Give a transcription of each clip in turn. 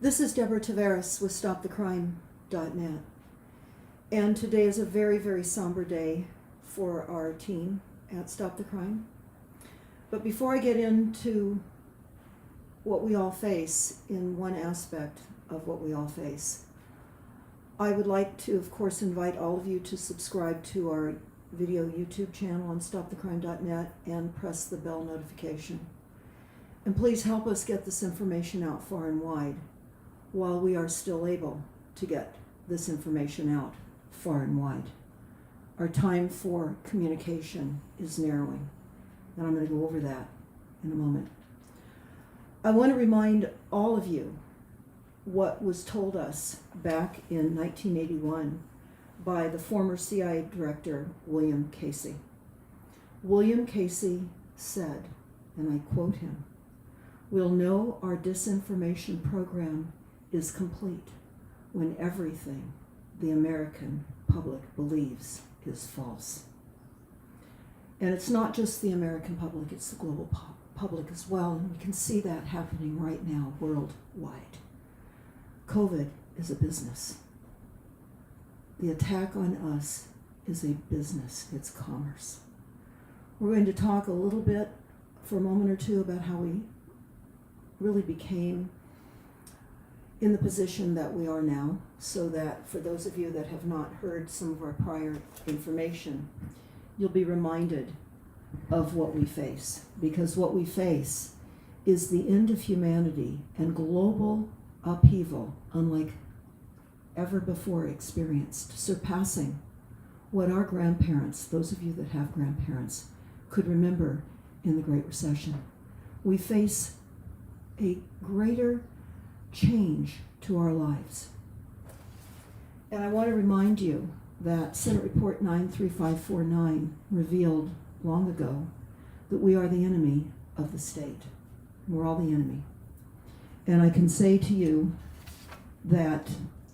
This is Deborah Taveras with StopTheCrime.net, and today is a very, very somber day for our team at Stop the Crime. But before I get into what we all face in one aspect of what we all face, I would like to, of course, invite all of you to subscribe to our video YouTube channel on StopTheCrime.net and press the bell notification. And please help us get this information out far and wide while we are still able to get this information out far and wide. Our time for communication is narrowing, and I'm going to go over that in a moment. I want to remind all of you what was told us back in 1981 by the former CIA director, William Casey. William Casey said, and I quote him, "We'll know our disinformation program is complete when everything the American public believes is false." And it's not just the American public, it's the global public as well, and we can see that happening right now worldwide. COVID is a business. The attack on us is a business, it's commerce. We're going to talk a little bit for a moment or two about how we really became in the position that we are now, so that for those of you that have not heard some of our prior information, you'll be reminded of what we face. Because what we face is the end of humanity and global upheaval unlike ever before experienced, surpassing what our grandparents, those of you that have grandparents, could remember in the Great Recession. We face a greater change to our lives. And I want to remind you that Senate Report 93549 revealed long ago that we are the enemy of the state. We're all the enemy. And I can say to you that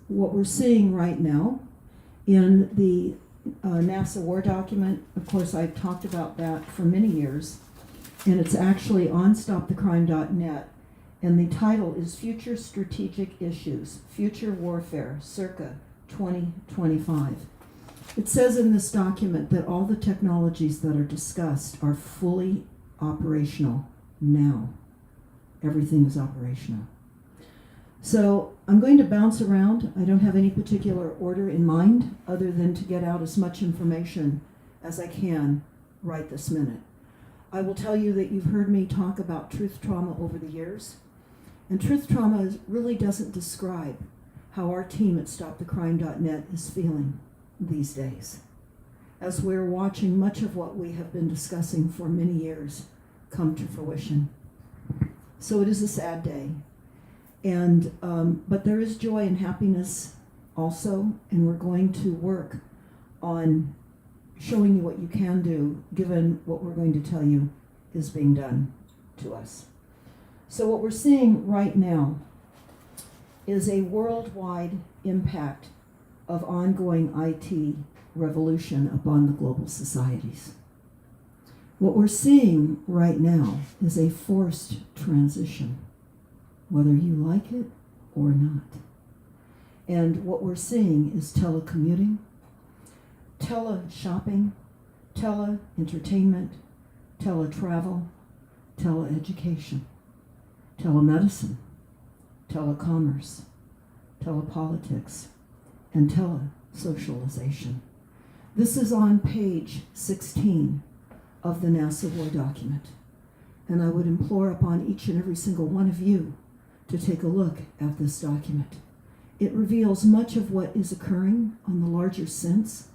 what we're seeing right now in the NASA war document, of course I've talked about that for many years, and it's actually on StopTheCrime.net. And the title is Future Strategic Issues, Future Warfare, circa 2025. It says in this document that all the technologies that are discussed are fully operational now. Everything is operational. So I'm going to bounce around. I don't have any particular order in mind other than to get out as much information as I can right this minute. I will tell you that you've heard me talk about truth trauma over the years. And truth trauma really doesn't describe how our team at StopTheCrime.net is feeling these days, as we're watching much of what we have been discussing for many years come to fruition. So it is a sad day, and but there is joy and happiness also, and we're going to work on showing you what you can do given what we're going to tell you is being done to us. So what we're seeing right now is a worldwide impact of ongoing IT revolution upon the global societies. What we're seeing right now is a forced transition, whether you like it or not. And what we're seeing is telecommuting, tele-shopping, tele-entertainment, tele-travel, tele-education, telemedicine, telecommerce, telepolitics, and telesocialization. This is on page 16 of the NASA war document, and I would implore upon each and every single one of you to take a look at this document. It reveals much of what is occurring on the larger sense,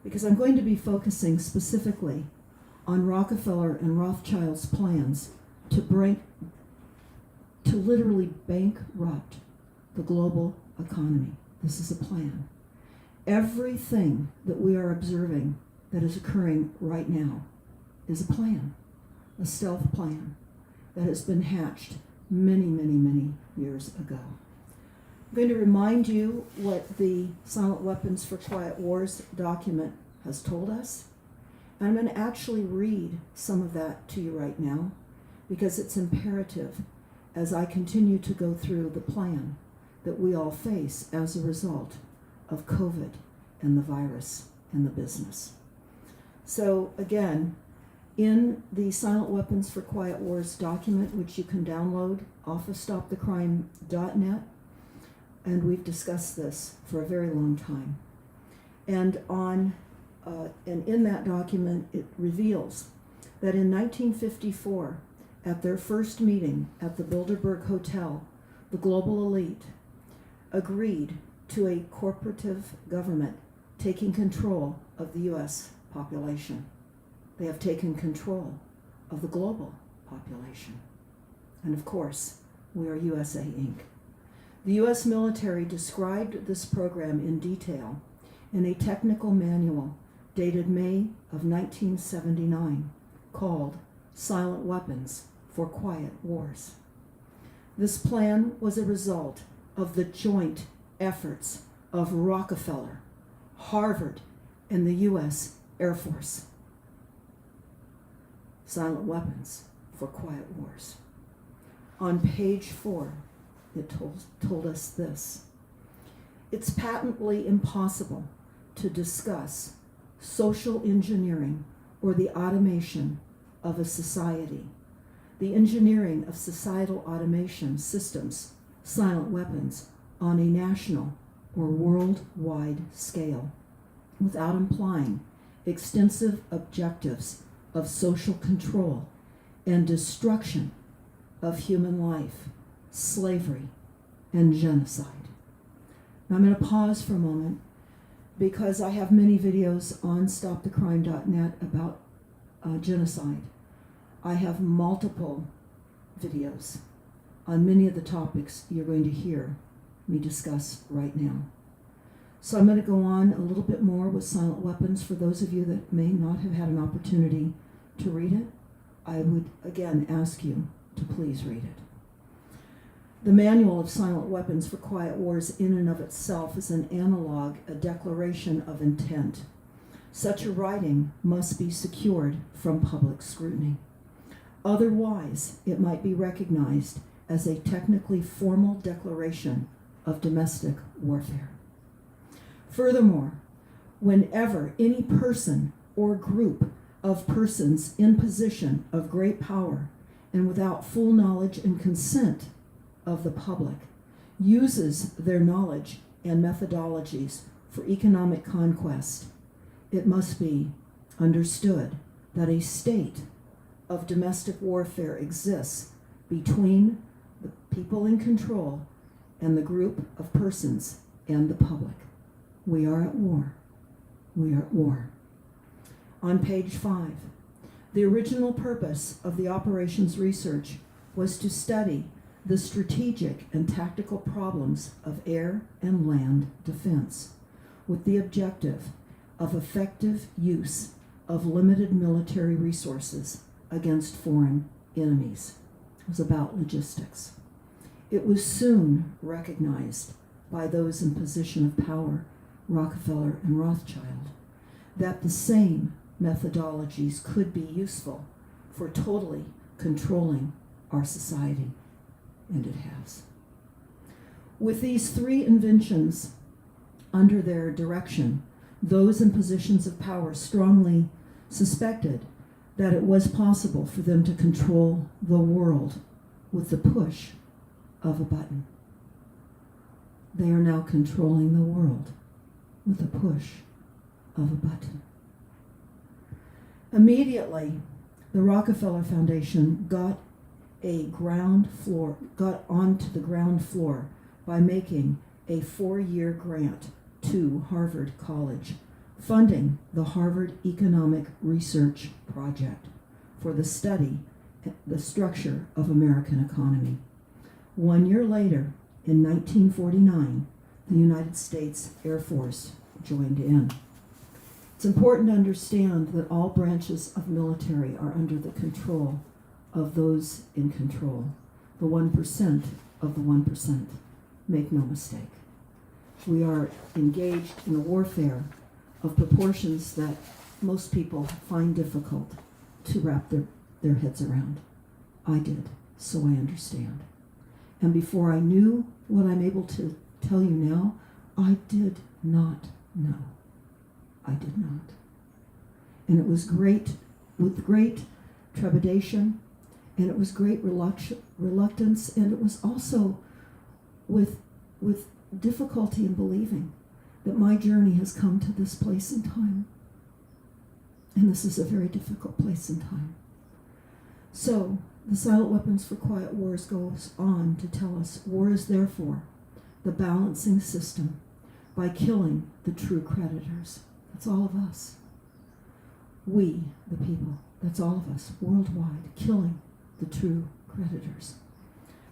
because I'm going to be focusing specifically on Rockefeller and Rothschild's plans to literally bankrupt the global economy. This is a plan. Everything that we are observing that is occurring right now is a plan, a stealth plan that has been hatched many, many, many years ago. I'm going to remind you what the Silent Weapons for Quiet Wars document has told us. And I'm going to actually read some of that to you right now, because it's imperative as I continue to go through the plan that we all face as a result of COVID and the virus and the business. So again, in the Silent Weapons for Quiet Wars document, which you can download off of stopthecrime.net, and we've discussed this for a very long time. And in that document, it reveals that in 1954, at their first meeting at the Bilderberg Hotel, the global elite agreed to a corporative government taking control of the U.S. population. They have taken control of the global population. And of course, we are USA Inc. The U.S. military described this program in detail in a technical manual dated May of 1979 called Silent Weapons for Quiet Wars. This plan was a result of the joint efforts of Rockefeller, Harvard, and the U.S. Air Force. Silent Weapons for Quiet Wars. On page 4, it told us this: it's patently impossible to discuss social engineering or the automation of a society, the engineering of societal automation systems, silent weapons, on a national or worldwide scale, without implying extensive objectives of social control and destruction of human life, slavery, and genocide. Now I'm going to pause for a moment because I have many videos on stopthecrime.net about genocide. I have multiple videos on many of the topics you're going to hear me discuss right now. So I'm going to go on a little bit more with Silent Weapons. For those of you that may not have had an opportunity to read it, I would again ask you to please read it. The Manual of Silent Weapons for Quiet Wars in and of itself is an analog, a declaration of intent. Such a writing must be secured from public scrutiny. Otherwise, it might be recognized as a technically formal declaration of domestic warfare. Furthermore, whenever any person or group of persons in position of great power and without full knowledge and consent of the public uses their knowledge and methodologies for economic conquest, it must be understood that a state of domestic warfare exists between the people in control and the group of persons and the public. We are at war. We are at war. On page 5, the original purpose of the operations research was to study the strategic and tactical problems of air and land defense with the objective of effective use of limited military resources against foreign enemies. It was about logistics. It was soon recognized by those in position of power, Rockefeller and Rothschild, that the same methodologies could be useful for totally controlling our society, and it has. With these 3 inventions under their direction, those in positions of power strongly suspected that it was possible for them to control the world with the push of a button. They are now controlling the world with the push of a button. Immediately, the Rockefeller Foundation got onto the ground floor by making a 4-year grant to Harvard College, funding the Harvard Economic Research Project for the study, the structure of American economy. 1 year later, in 1949, the United States Air Force joined in. It's important to understand that all branches of military are under the control of those in control, the 1% of the 1%. Make no mistake. We are engaged in a warfare of proportions that most people find difficult to wrap their heads around. I did, so I understand. And before I knew what I'm able to tell you now, I did not know. I did not. And it was great, with great trepidation, and it was great reluctance, and it was also with difficulty in believing that my journey has come to this place in time. And this is a very difficult place in time. So, the Silent Weapons for Quiet Wars goes on to tell us, war is therefore the balancing system by killing the true creditors. That's all of us. We, the people, that's all of us, worldwide, killing the true creditors.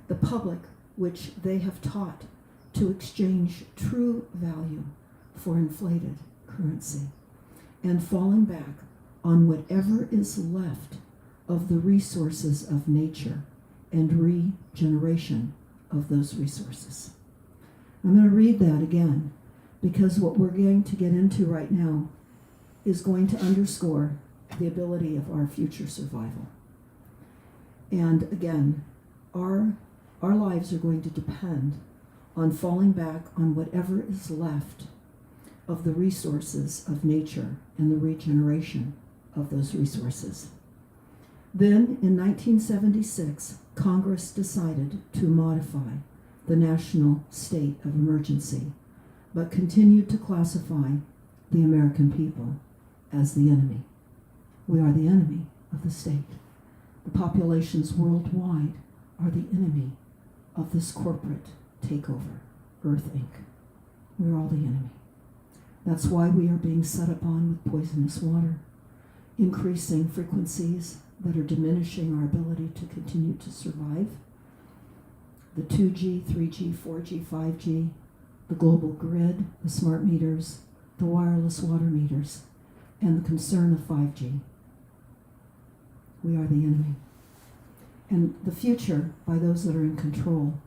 The public, which they have taught to exchange true value for inflated currency, and falling back on whatever is left of the resources of nature and regeneration of those resources. I'm going to read that again, because what we're going to get into right now is going to underscore the ability of our future survival. And again, our lives are going to depend on falling back on whatever is left of the resources of nature and the regeneration of those resources. Then, in 1976, Congress decided to modify the national state of emergency, but continued to classify the American people as the enemy. We are the enemy of the state. The populations worldwide are the enemy of this corporate takeover, Earth Inc. We're all the enemy. That's why we are being set upon with poisonous water, increasing frequencies that are diminishing our ability to continue to survive. The 2G, 3G, 4G, 5G, the global grid, the smart meters, the wireless water meters, and the concern of 5G. We are the enemy. And the future, by those that are in control,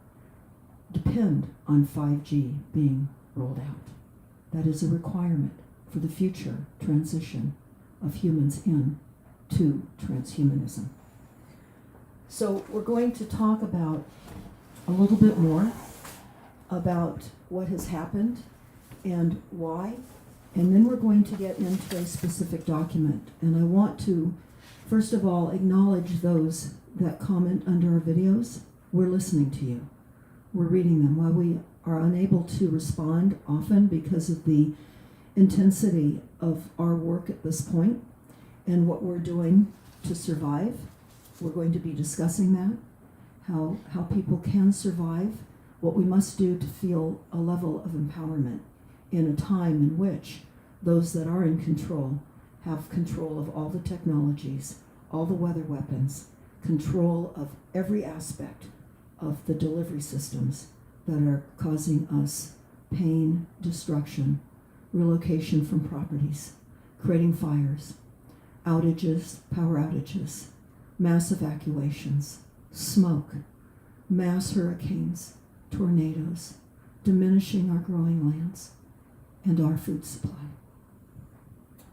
depend on 5G being rolled out. That is a requirement for the future transition of humans into transhumanism. So we're going to talk about a little bit more about what has happened and why, and then we're going to get into a specific document. And I want to, first of all, acknowledge those that comment under our videos. We're listening to you. We're reading them. While we are unable to respond often because of the intensity of our work at this point and what we're doing to survive, we're going to be discussing that, how people can survive, what we must do to feel a level of empowerment in a time in which those that are in control have control of all the technologies, all the weather weapons, control of every aspect of the delivery systems that are causing us pain, destruction, relocation from properties, creating fires, outages, power outages, mass evacuations, smoke, mass hurricanes, tornadoes, diminishing our growing lands, and our food supply.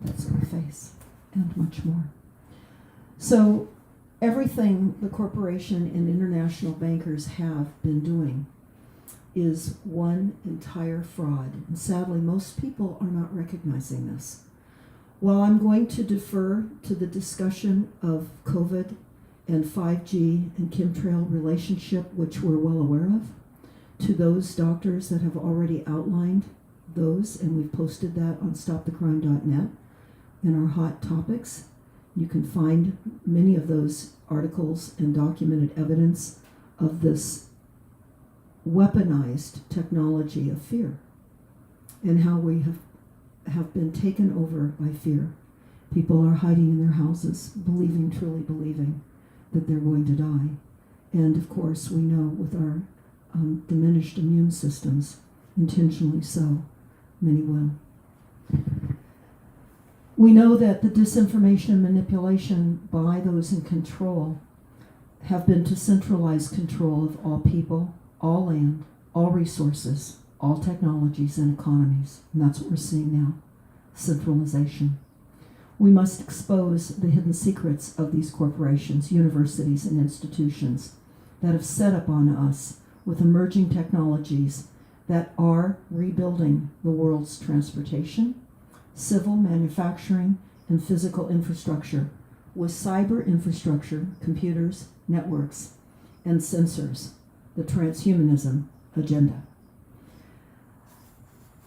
That's what we face, and much more. So everything the corporation and international bankers have been doing is one entire fraud. And sadly, most people are not recognizing this. While I'm going to defer to the discussion of COVID and 5G and chemtrail relationship, which we're well aware of, to those doctors that have already outlined those, and we've posted that on stopthecrime.net in our hot topics. You can find many of those articles and documented evidence of this weaponized technology of fear and how we have been taken over by fear. People are hiding in their houses, truly believing that they're going to die. And of course, we know with our diminished immune systems, intentionally so, many will. We know that the disinformation and manipulation by those in control have been to centralize control of all people, all land, all resources, all technologies and economies. And that's what we're seeing now, centralization. We must expose the hidden secrets of these corporations, universities, and institutions that have set upon us with emerging technologies that are rebuilding the world's transportation, civil, manufacturing, and physical infrastructure with cyber infrastructure, computers, networks, and sensors, the transhumanism agenda.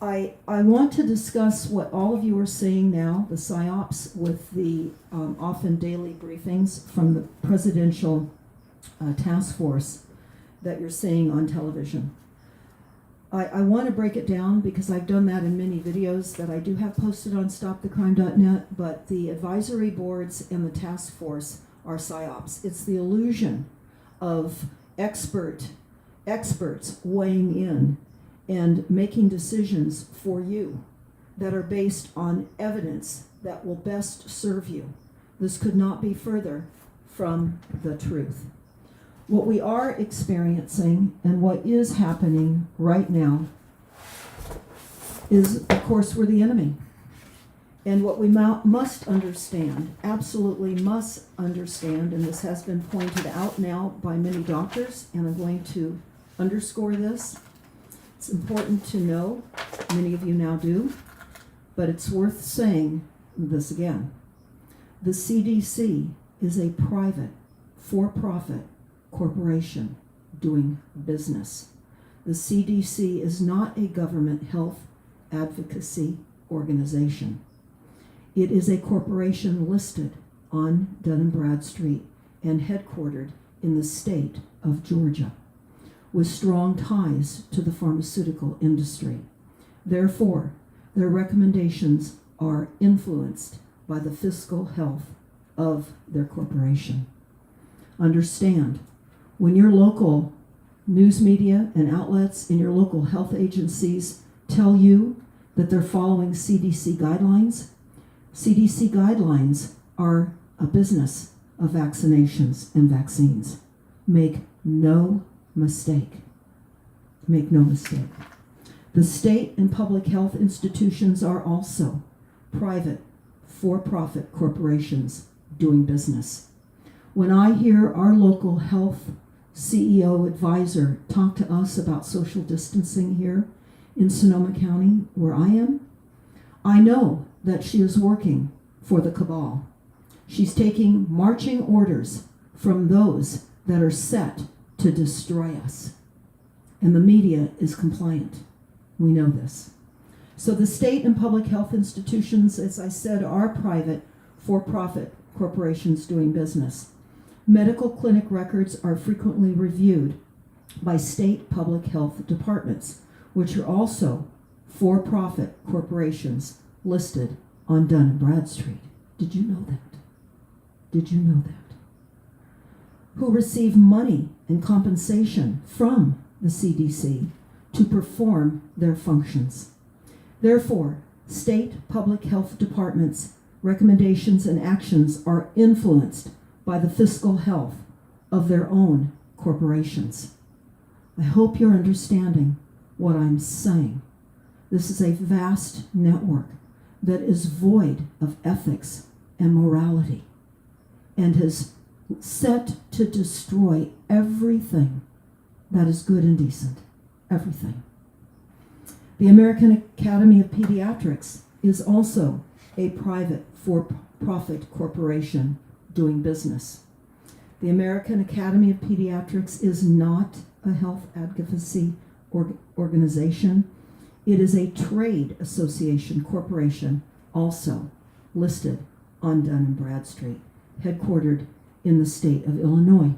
I want to discuss what all of you are seeing now, the PSYOPs, with the often daily briefings from the presidential task force that you're seeing on television. I want to break it down because I've done that in many videos that I do have posted on stopthecrime.net, but the advisory boards and the task force are PSYOPs. It's the illusion of experts weighing in and making decisions for you that are based on evidence that will best serve you. This could not be further from the truth. What we are experiencing and what is happening right now is, of course, we're the enemy. And what we must understand, absolutely must understand, and this has been pointed out now by many doctors, and I'm going to underscore this. It's important to know, many of you now do, but it's worth saying this again. The CDC is a private, for-profit corporation doing business. The CDC is not a government health advocacy organization. It is a corporation listed on Dun & Bradstreet and headquartered in the state of Georgia, with strong ties to the pharmaceutical industry. Therefore, their recommendations are influenced by the fiscal health of their corporation. Understand, when your local news media and outlets and your local health agencies tell you that they're following CDC guidelines are a business of vaccinations and vaccines. Make no mistake. Make no mistake. The state and public health institutions are also private, for-profit corporations doing business. When I hear our local health CEO advisor talk to us about social distancing here in Sonoma County, where I am, I know that she is working for the cabal. She's taking marching orders from those that are set to destroy us. And the media is compliant. We know this. So the state and public health institutions, as I said, are private, for-profit corporations doing business. Medical clinic records are frequently reviewed by state public health departments, which are also for-profit corporations listed on Dun & Bradstreet. Did you know that? Did you know that? Who receive money and compensation from the CDC to perform their functions. Therefore, state public health departments' recommendations and actions are influenced by the fiscal health of their own corporations. I hope you're understanding what I'm saying. This is a vast network that is void of ethics and morality and has set to destroy everything that is good and decent. Everything. The American Academy of Pediatrics is also a private for-profit corporation doing business. The American Academy of Pediatrics is not a health advocacy organization. It is a trade association corporation also listed on Dun & Bradstreet, headquartered in the state of Illinois,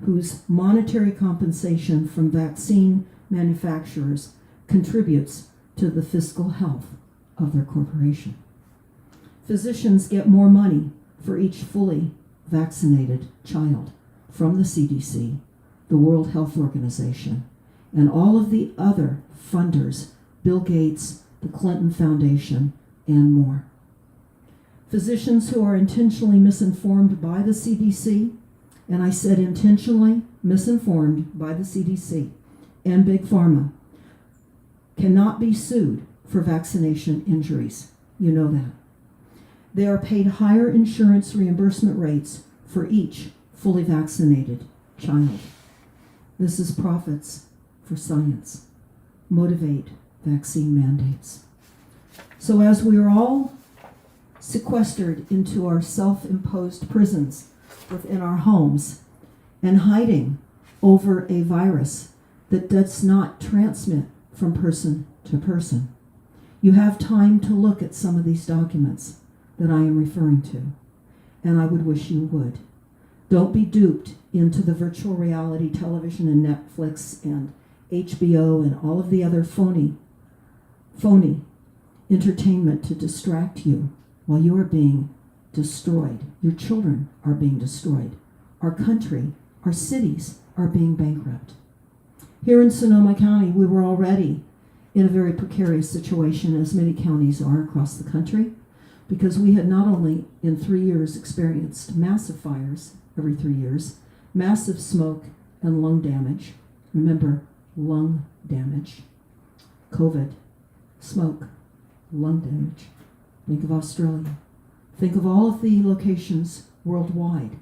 whose monetary compensation from vaccine manufacturers contributes to the fiscal health of their corporation. Physicians get more money for each fully vaccinated child from the CDC, the World Health Organization, and all of the other funders, Bill Gates, the Clinton Foundation, and more. Physicians who are intentionally misinformed by the CDC, and I said intentionally misinformed by the CDC and Big Pharma, cannot be sued for vaccination injuries. You know that. They are paid higher insurance reimbursement rates for each fully vaccinated child. This is profits for science. Motivate vaccine mandates. So as we are all sequestered into our self-imposed prisons within our homes and hiding over a virus that does not transmit from person to person, you have time to look at some of these documents that I am referring to, and I would wish you would. Don't be duped into the virtual reality television and Netflix and HBO and all of the other phony entertainment to distract you while you are being destroyed. Your children are being destroyed. Our country, our cities are being bankrupt. Here in Sonoma County, we were already in a very precarious situation, as many counties are across the country, because we had not only in 3 years experienced massive fires every 3 years, massive smoke and lung damage. Remember, lung damage. COVID, smoke, lung damage. Think of Australia. Think of all of the locations worldwide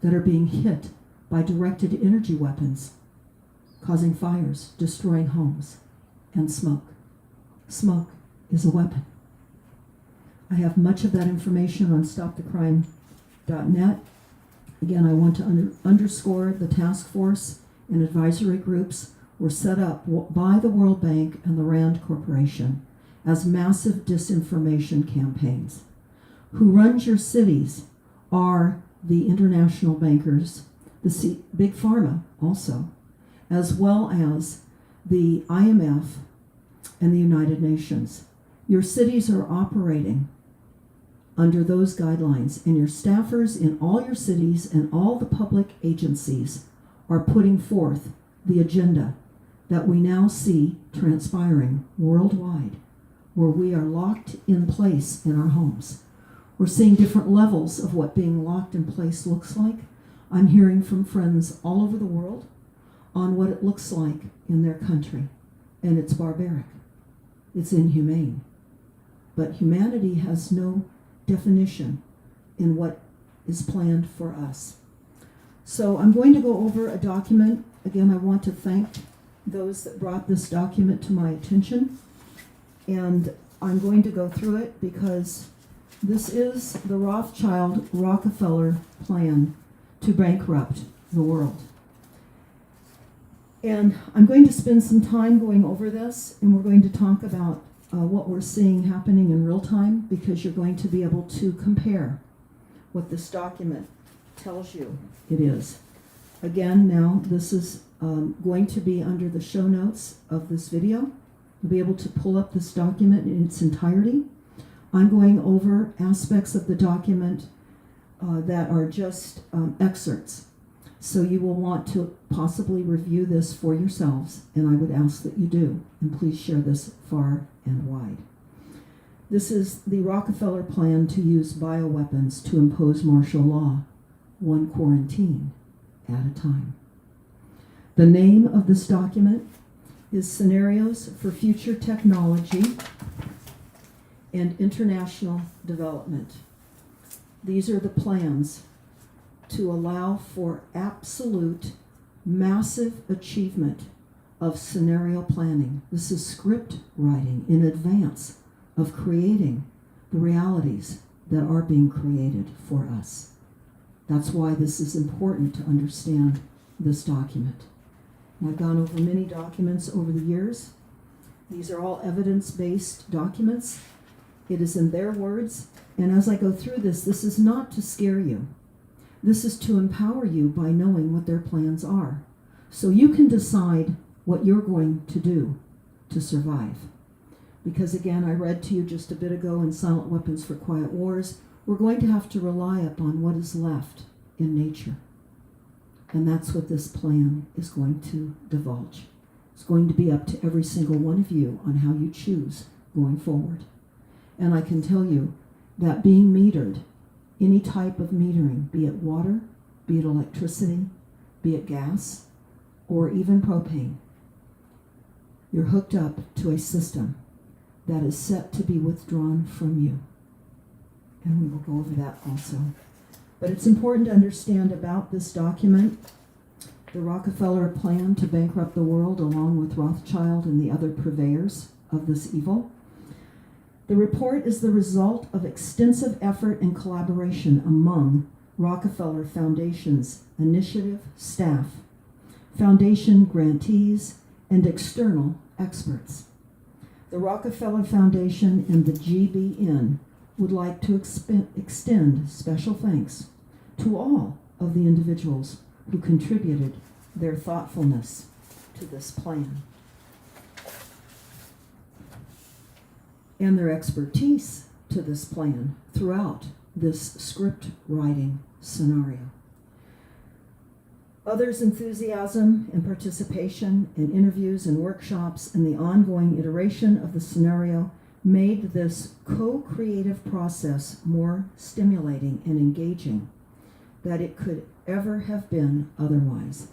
that are being hit by directed energy weapons, causing fires, destroying homes, and smoke. Smoke is a weapon. I have much of that information on stopthecrime.net. Again, I want to underscore the task force and advisory groups were set up by the World Bank and the Rand Corporation as massive disinformation campaigns. Who runs your cities are the international bankers, the big pharma also, as well as the IMF and the United Nations. Your cities are operating under those guidelines, and your staffers in all your cities and all the public agencies are putting forth the agenda that we now see transpiring worldwide, where we are locked in place in our homes. We're seeing different levels of what being locked in place looks like. I'm hearing from friends all over the world on what it looks like in their country, and it's barbaric. It's inhumane. But humanity has no definition in what is planned for us. So I'm going to go over a document. Again, I want to thank those that brought this document to my attention, and I'm going to go through it because this is the Rothschild-Rockefeller plan to bankrupt the world. And I'm going to spend some time going over this, and we're going to talk about what we're seeing happening in real time, because you're going to be able to compare what this document tells you it is. Again, now this is going to be under the show notes of this video. You'll be able to pull up this document in its entirety. I'm going over aspects of the document that are just excerpts. So you will want to possibly review this for yourselves, and I would ask that you do. And please share this far and wide. This is the Rockefeller plan to use bioweapons to impose martial law, one quarantine at a time. The name of this document is Scenarios for Future Technology and International Development. These are the plans to allow for absolute massive achievement of scenario planning. This is script writing in advance of creating the realities that are being created for us. That's why this is important to understand this document. And I've gone over many documents over the years. These are all evidence-based documents. It is in their words, and as I go through this is not to scare you. This is to empower you by knowing what their plans are, so you can decide what you're going to do to survive. Because again, I read to you just a bit ago in Silent Weapons for Quiet Wars, we're going to have to rely upon what is left in nature. And that's what this plan is going to divulge. It's going to be up to every single one of you on how you choose going forward. And I can tell you that being metered, any type of metering, be it water, be it electricity, be it gas, or even propane, you're hooked up to a system that is set to be withdrawn from you. And we will go over that also. But it's important to understand about this document The Rockefeller plan to bankrupt the world along with Rothschild and the other purveyors of this evil. The report is the result of extensive effort and collaboration among Rockefeller Foundation's initiative staff, foundation grantees, and external experts. The Rockefeller Foundation and the GBN would like to extend special thanks to all of the individuals who contributed their thoughtfulness to this plan and their expertise to this plan throughout this script writing scenario. Others' enthusiasm and participation in interviews and workshops and the ongoing iteration of the scenario made this co-creative process more stimulating and engaging than it could ever have been otherwise.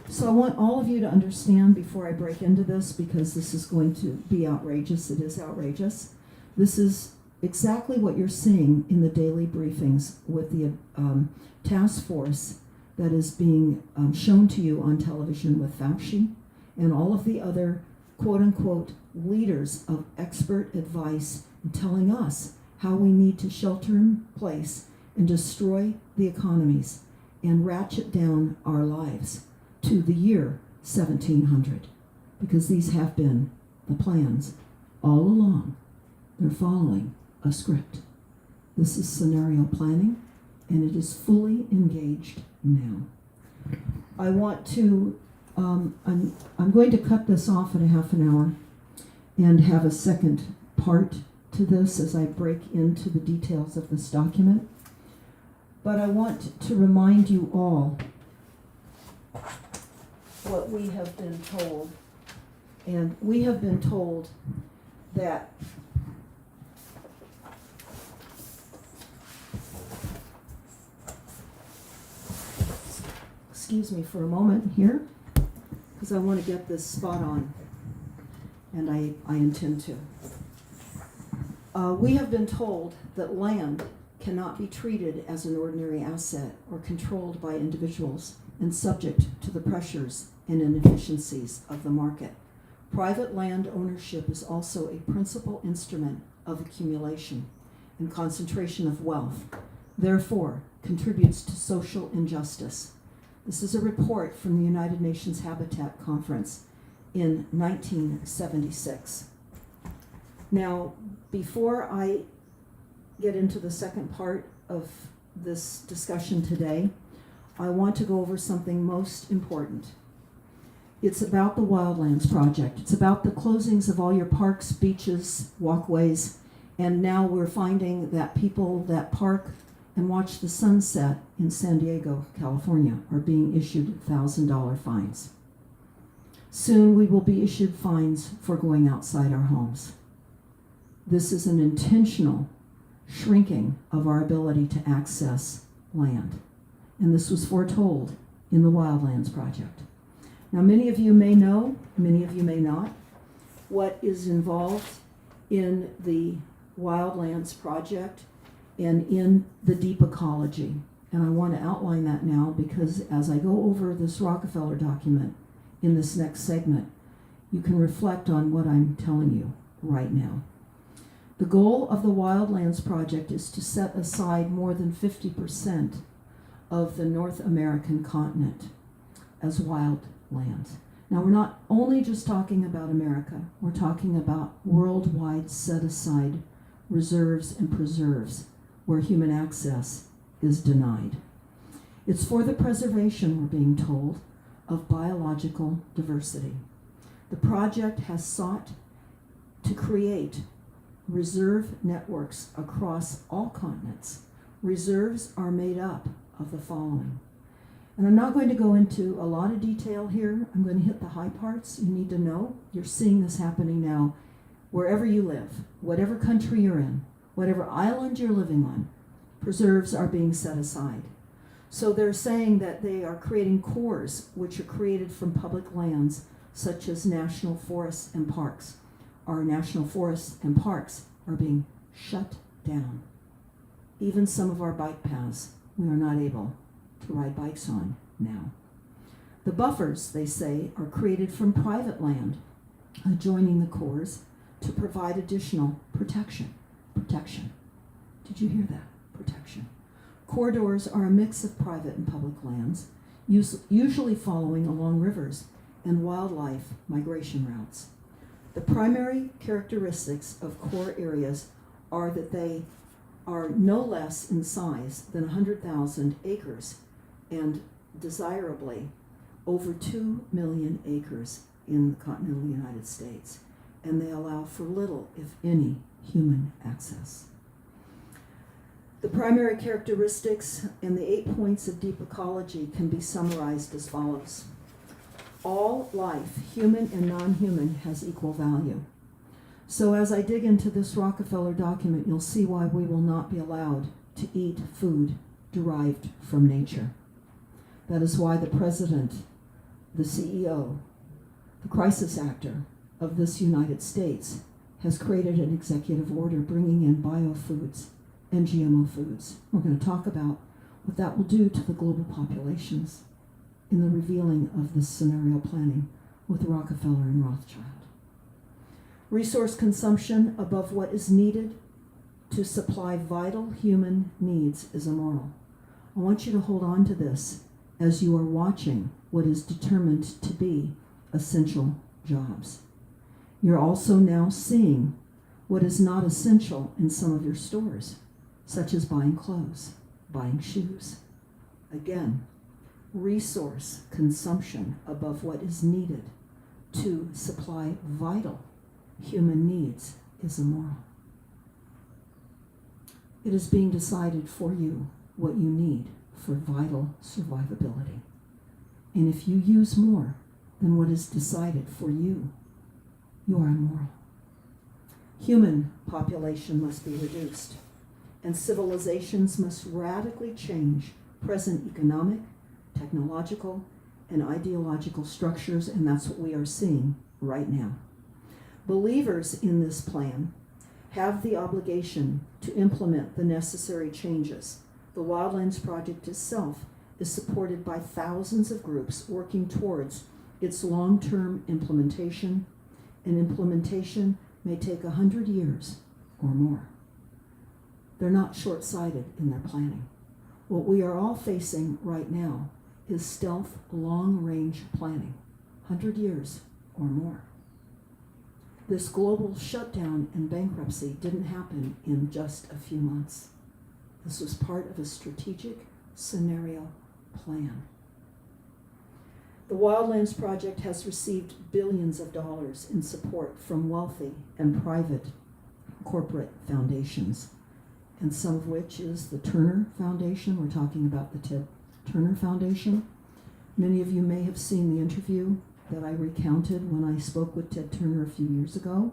So I want all of you to understand before I break into this, because this is going to be outrageous. It is outrageous. This is exactly what you're seeing in the daily briefings with the task force that is being shown to you on television with Fauci and all of the other quote-unquote leaders of expert advice and telling us how we need to shelter in place and destroy the economies and ratchet down our lives to the year 1700, because these have been the plans all along. They're following a script. This is scenario planning, and it is fully engaged now. I want to, I'm going to cut this off at a half an hour and have a second part to this as I break into the details of this document. But I want to remind you all what we have been told. And we have been told that excuse me for a moment here, because I want to get this spot on, and I intend to. We have been told that land cannot be treated as an ordinary asset or controlled by individuals and subject to the pressures and inefficiencies of the market. Private land ownership is also a principal instrument of accumulation and concentration of wealth, therefore contributes to social injustice. This is a report from the United Nations Habitat Conference in 1976. Now, before I get into the second part of this discussion today, I want to go over something most important. It's about the Wildlands Project. It's about the closings of all your parks, beaches, walkways, and now we're finding that people that park and watch the sunset in San Diego, California, are being issued $1,000 fines. Soon we will be issued fines for going outside our homes. This is an intentional shrinking of our ability to access land. And this was foretold in the Wildlands Project. Now, many of you may know, many of you may not, what is involved in the Wildlands Project and in the deep ecology. And I want to outline that now, because as I go over this Rockefeller document in this next segment, you can reflect on what I'm telling you right now. The goal of the Wildlands Project is to set aside more than 50% of the North American continent as wildlands. Now, we're not only just talking about America, we're talking about worldwide set-aside reserves and preserves where human access is denied. It's for the preservation, we're being told, of biological diversity. The project has sought to create reserve networks across all continents. Reserves are made up of the following. And I'm not going to go into a lot of detail here. I'm going to hit the high parts you need to know. You're seeing this happening now wherever you live, whatever country you're in, whatever island you're living on, preserves are being set aside. So they're saying that they are creating cores which are created from public lands such as national forests and parks. Our national forests and parks are being shut down. Even some of our bike paths we are not able to ride bikes on now. The buffers, they say, are created from private land adjoining the cores to provide additional protection. Protection. Did you hear that? Protection. Corridors are a mix of private and public lands, usually following along rivers and wildlife migration routes. The primary characteristics of core areas are that they are no less in size than 100,000 acres and desirably over 2 million acres in the continental United States, and they allow for little, if any, human access. The primary characteristics and the 8 points of deep ecology can be summarized as follows. All life, human and non-human, has equal value. So as I dig into this Rockefeller document, you'll see why we will not be allowed to eat food derived from nature. That is why the president, the CEO, the crisis actor of this United States has created an executive order bringing in biofoods and GMO foods. We're going to talk about what that will do to the global populations in the revealing of this scenario planning with Rockefeller and Rothschild. Resource consumption above what is needed to supply vital human needs is immoral. I want you to hold on to this as you are watching what is determined to be essential jobs. You're also now seeing what is not essential in some of your stores, such as buying clothes, buying shoes. Again, resource consumption above what is needed to supply vital human needs is immoral. It is being decided for you what you need for vital survivability. And if you use more than what is decided for you, you are immoral. Human population must be reduced, and civilizations must radically change present economic, technological, and ideological structures, and that's what we are seeing right now. Believers in this plan have the obligation to implement the necessary changes. The Wildlands Project itself is supported by thousands of groups working towards its long-term implementation, and implementation may take 100 years or more. They're not short-sighted in their planning. What we are all facing right now is stealth long-range planning, 100 years or more. This global shutdown and bankruptcy didn't happen in just a few months. This was part of a strategic scenario plan. The Wildlands Project has received billions of dollars in support from wealthy and private corporate foundations, and some of which is the Turner Foundation. We're talking about the Ted Turner Foundation. Many of you may have seen the interview that I recounted when I spoke with Ted Turner a few years ago.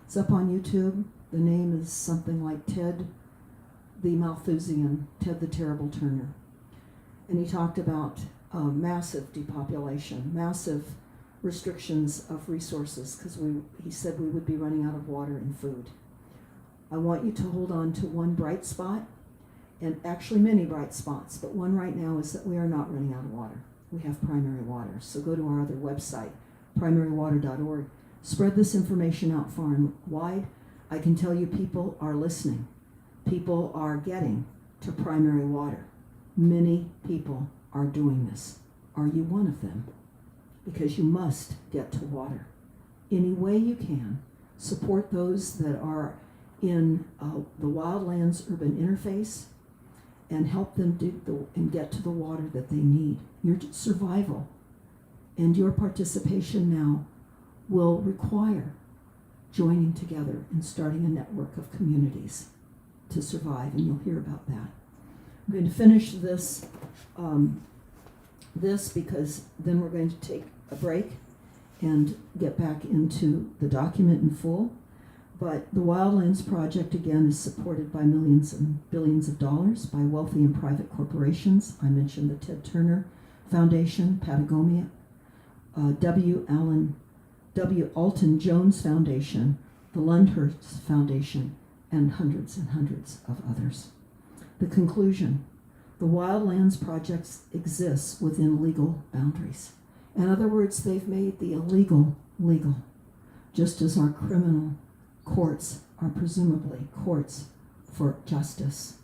It's up on YouTube. The name is something like Ted the Malthusian, Ted the Terrible Turner. And he talked about massive depopulation, massive restrictions of resources, because he said we would be running out of water and food. I want you to hold on to one bright spot, and actually many bright spots, but one right now is that we are not running out of water. We have primary water. So go to our other website, primarywater.org. Spread this information out far and wide. I can tell you people are listening. People are getting to primary water. Many people are doing this. Are you one of them? Because you must get to water. Any way you can, support those that are in the wildlands urban interface and help them dig and get to the water that they need. Your survival and your participation now will require joining together and starting a network of communities to survive, and you'll hear about that. I'm going to finish this because then we're going to take a break and get back into the document in full. But the Wildlands Project, again, is supported by millions and billions of dollars by wealthy and private corporations. I mentioned the Ted Turner Foundation, Patagonia, W. Alton Jones Foundation, the Lundhurst Foundation, and hundreds of others. The conclusion: the Wildlands Project exists within legal boundaries. In other words, they've made the illegal legal, just as our criminal courts are presumably courts for justice.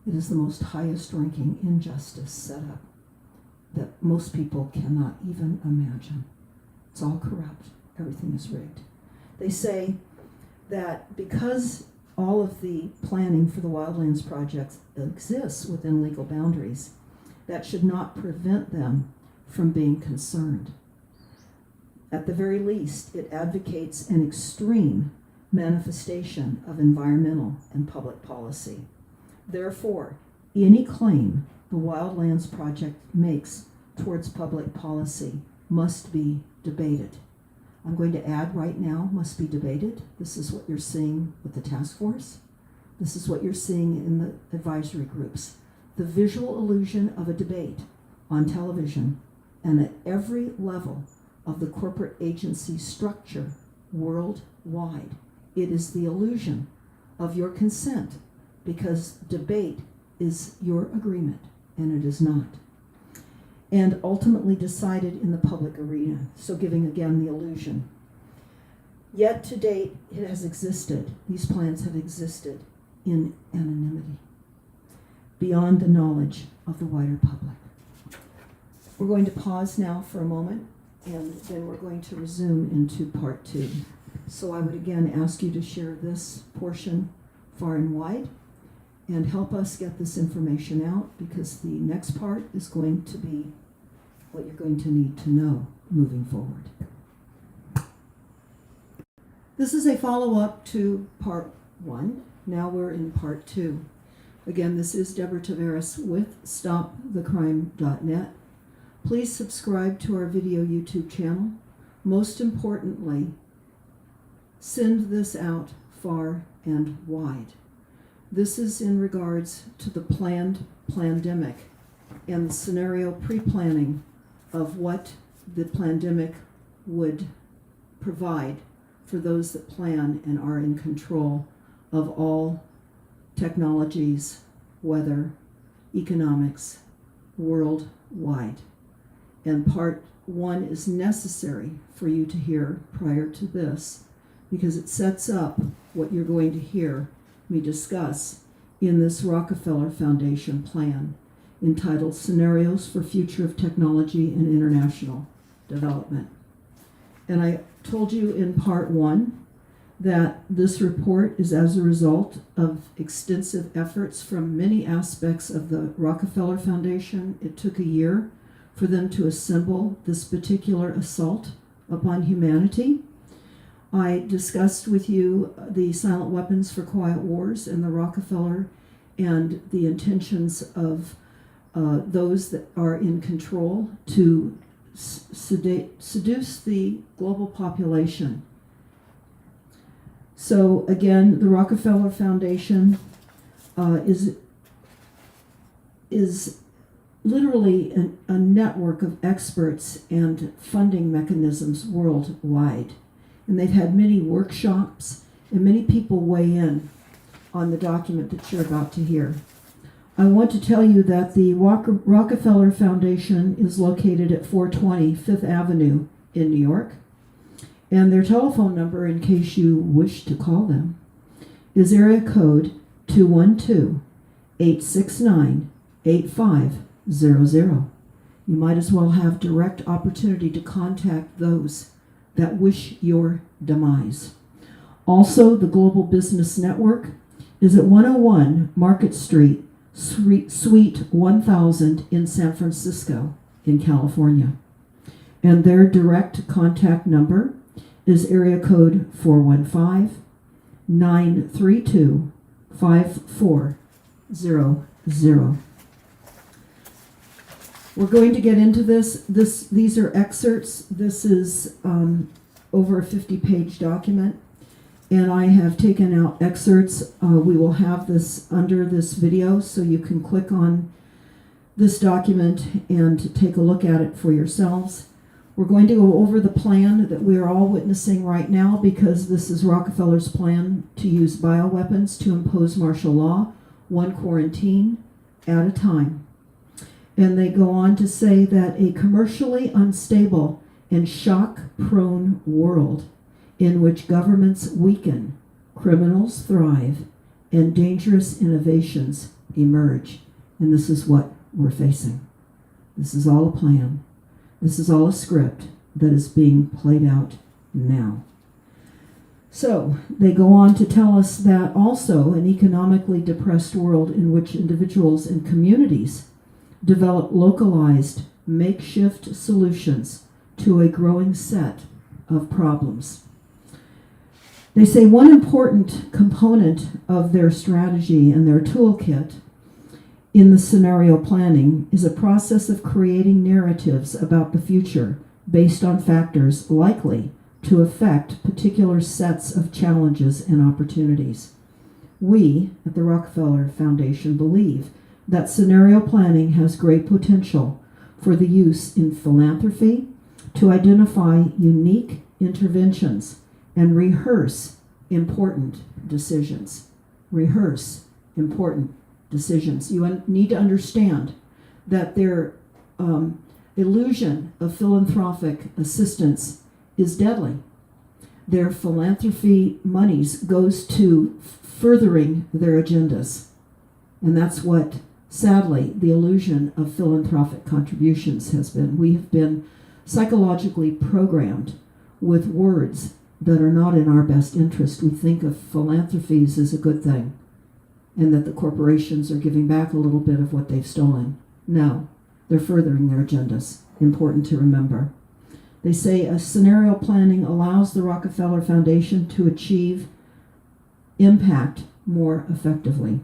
It is the most highest ranking injustice set up that most people cannot even imagine. It's all corrupt. Everything is rigged. They say that because all of the planning for the Wildlands projects exists within legal boundaries, that should not prevent them from being concerned. At the very least, it advocates an extreme manifestation of environmental and public policy. Therefore, any claim the Wildlands Project makes towards public policy must be debated. I'm going to add right now, must be debated. This is what you're seeing with the task force. This is what you're seeing in the advisory groups. The visual illusion of a debate on television and at every level of the corporate agency structure worldwide. It is the illusion of your consent, because debate is your agreement, and it is not. And ultimately decided in the public arena, so giving again the illusion. Yet to date, it has existed. These plans have existed in anonymity, beyond the knowledge of the wider public. We're going to pause now for a moment, and then we're going to resume into part 2. So I would again ask you to share this portion far and wide and help us get this information out, because the next part is going to be what you're going to need to know moving forward. This is a follow-up to part 1. Now we're in part 2. Again, this is Deborah Taveras with StopTheCrime.net. Please subscribe to our video YouTube channel. Most importantly, send this out far and wide. This is in regards to the planned pandemic and the scenario pre-planning of what the pandemic would provide for those that plan and are in control of all technologies, weather, economics, worldwide. And part 1 is necessary for you to hear prior to this, because it sets up what you're going to hear me discuss in this Rockefeller Foundation plan entitled Scenarios for Future of Technology and International Development. And I told you in part 1 that this report is as a result of extensive efforts from many aspects of the Rockefeller Foundation. It took a year for them to assemble this particular assault upon humanity. I discussed with you the silent weapons for quiet wars and the Rockefeller and the intentions of those that are in control to seduce the global population. So again, the Rockefeller Foundation is literally a network of experts and funding mechanisms worldwide. And they've had many workshops, and many people weigh in on the document that you're about to hear. I want to tell you that the Rockefeller Foundation is located at 420 Fifth Avenue in New York. And their telephone number, in case you wish to call them, is area code 212-869-8500. You might as well have direct opportunity to contact those that wish your demise. Also, the Global Business Network is at 101 Market Street, Suite 1000 in San Francisco, in California. And their direct contact number is area code 415-932-5400. We're going to get into this. These are excerpts. This is over a 50-page document, and I have taken out excerpts. We will have this under this video, so you can click on this document and take a look at it for yourselves. We're going to go over the plan that we are all witnessing right now, because this is Rockefeller's plan to use bioweapons to impose martial law, one quarantine at a time. And they go on to say that a commercially unstable and shock-prone world in which governments weaken, criminals thrive, and dangerous innovations emerge. And this is what we're facing. This is all a plan. This is all a script that is being played out now. So they go on to tell us that also an economically depressed world in which individuals and communities develop localized, makeshift solutions to a growing set of problems. They say one important component of their strategy and their toolkit in the scenario planning is a process of creating narratives about the future based on factors likely to affect particular sets of challenges and opportunities. We at the Rockefeller Foundation believe that scenario planning has great potential for the use in philanthropy to identify unique interventions and rehearse important decisions. Rehearse important decisions. You need to understand that their illusion of philanthropic assistance is deadly. Their philanthropy monies goes to furthering their agendas. And that's what, sadly, the illusion of philanthropic contributions has been. We have been psychologically programmed with words that are not in our best interest. We think of philanthropies as a good thing, and that the corporations are giving back a little bit of what they've stolen. No, they're furthering their agendas. Important to remember. They say a scenario planning allows the Rockefeller Foundation to achieve impact more effectively.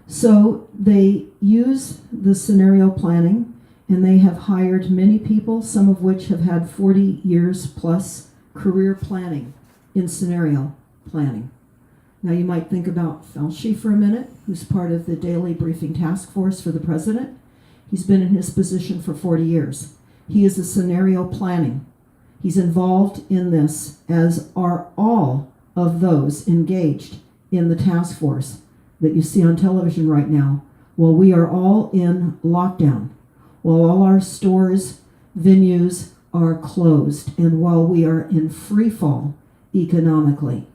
So they use the scenario planning, and they have hired many people, some of which have had 40 years plus career planning in scenario planning. Now you might think about Fauci for a minute, who's part of the daily briefing task force for the president. He's been in his position for 40 years. He is a scenario planning. He's involved in this, as are all of those engaged in the task force that you see on television right now. While we are all in lockdown, while all our stores, venues are closed, and while we are in free fall economically,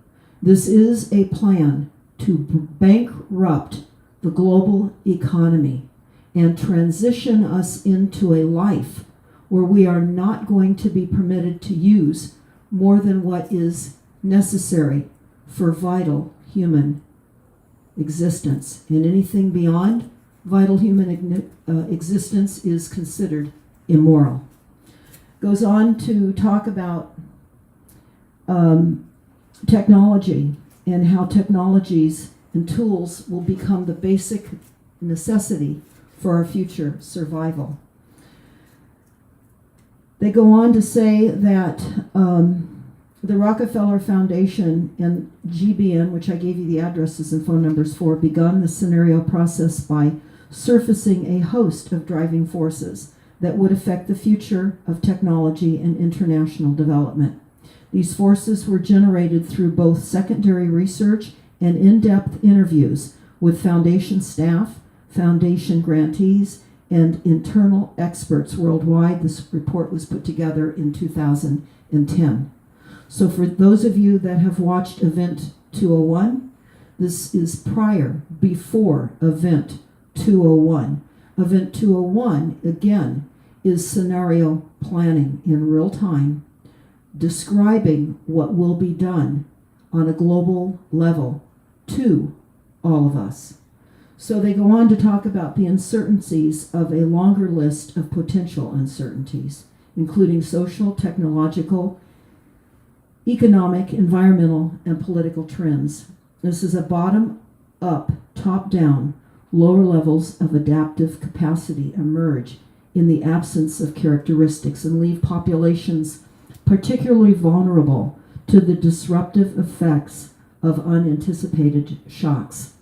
this is a plan to bankrupt the global economy and transition us into a life where we are not going to be permitted to use more than what is necessary for vital human existence. And anything beyond vital human existence is considered immoral. Goes on to talk about technology and how technologies and tools will become the basic necessity for our future survival. They go on to say that the Rockefeller Foundation and GBN, which I gave you the addresses and phone numbers for, begun the scenario process by surfacing a host of driving forces that would affect the future of technology and international development. These forces were generated through both secondary research and in-depth interviews with foundation staff, foundation grantees, and internal experts worldwide. This report was put together in 2010. So for those of you that have watched Event 201, this is before Event 201. Event 201, again, is scenario planning in real time, describing what will be done on a global level to all of us. So they go on to talk about the uncertainties of a longer list of potential uncertainties, including social, technological, economic, environmental, and political trends. This is a bottom-up, top-down, lower levels of adaptive capacity emerge in the absence of characteristics and leave populations particularly vulnerable to the disruptive effects of unanticipated shocks.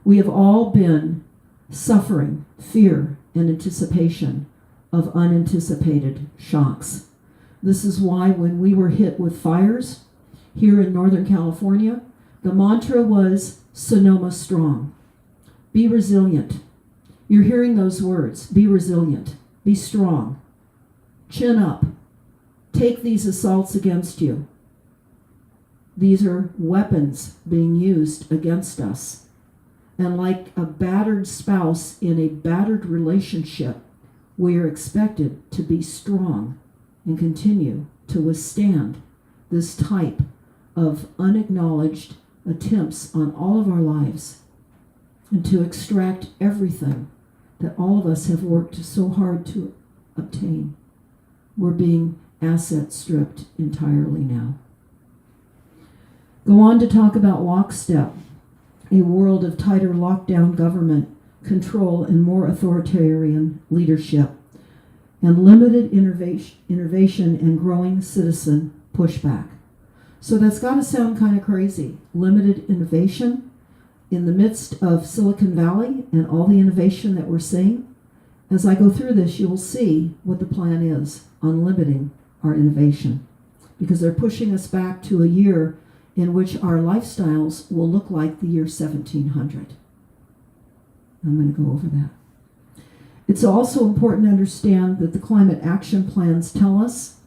We have all been suffering fear and anticipation of unanticipated shocks. This is why when we were hit with fires here in Northern California, the mantra was Sonoma strong. Be resilient. You're hearing those words. Be resilient. Be strong. Chin up. Take these assaults against you. These are weapons being used against us. And like a battered spouse in a battered relationship, we are expected to be strong and continue to withstand this type of unacknowledged attempts on all of our lives, and to extract everything that all of us have worked so hard to obtain. We're being asset stripped entirely now. Go on to talk about lockstep, a world of tighter lockdown government control and more authoritarian leadership, and limited innovation and growing citizen pushback. So that's got to sound kind of crazy. Limited innovation in the midst of Silicon Valley and all the innovation that we're seeing. As I go through this, you will see what the plan is on limiting our innovation, because they're pushing us back to a year in which our lifestyles will look like the year 1700. I'm going to go over that. It's also important to understand that the climate action plans tell us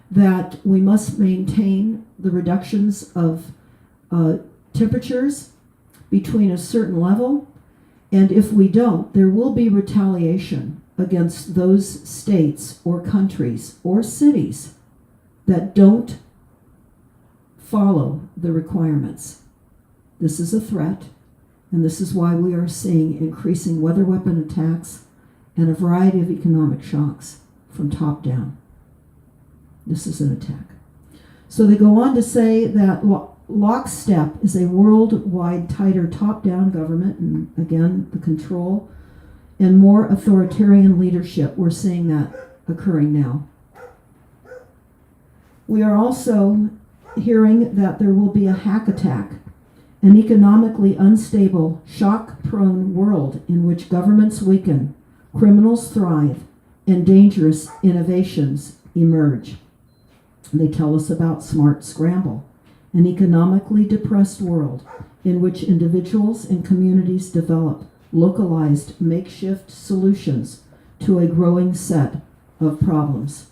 that we must maintain the reductions of temperatures between a certain level, and if we don't, there will be retaliation against those states or countries or cities that don't follow the requirements. This is a threat, and this is why we are seeing increasing weather weapon attacks and a variety of economic shocks from top down. This is an attack. So they go on to say that lockstep is a worldwide tighter top-down government, and again, the control, and more authoritarian leadership. We're seeing that occurring now. We are also hearing that there will be a hack attack, an economically unstable, shock-prone world in which governments weaken, criminals thrive, and dangerous innovations emerge. They tell us about smart scramble, an economically depressed world in which individuals and communities develop localized makeshift solutions to a growing set of problems.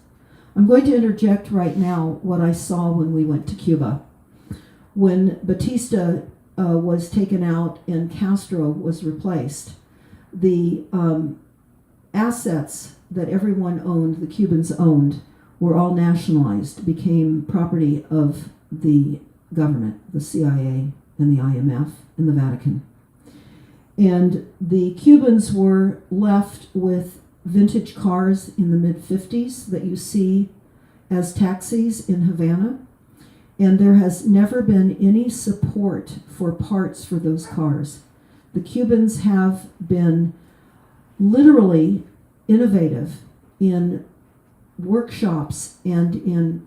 I'm going to interject right now what I saw when we went to Cuba. When Batista was taken out and Castro was replaced, the assets that everyone owned, the Cubans owned, were all nationalized, became property of the government, the CIA and the IMF and the Vatican. And the Cubans were left with vintage cars in the mid-50s that you see as taxis in Havana. And there has never been any support for parts for those cars. The Cubans have been literally innovative in workshops and in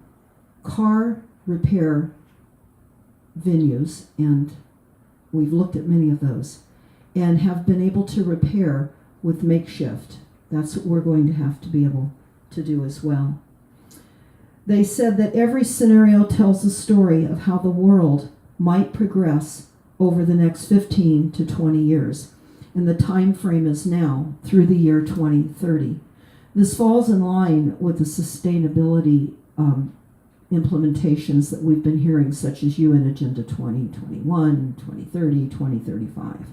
car repair venues, and we've looked at many of those, and have been able to repair with makeshift. That's what we're going to have to be able to do as well. They said that every scenario tells a story of how the world might progress over the next 15 to 20 years, and the time frame is now through the year 2030. This falls in line with the sustainability implementations that we've been hearing, such as UN Agenda 2021, 2030, 2035.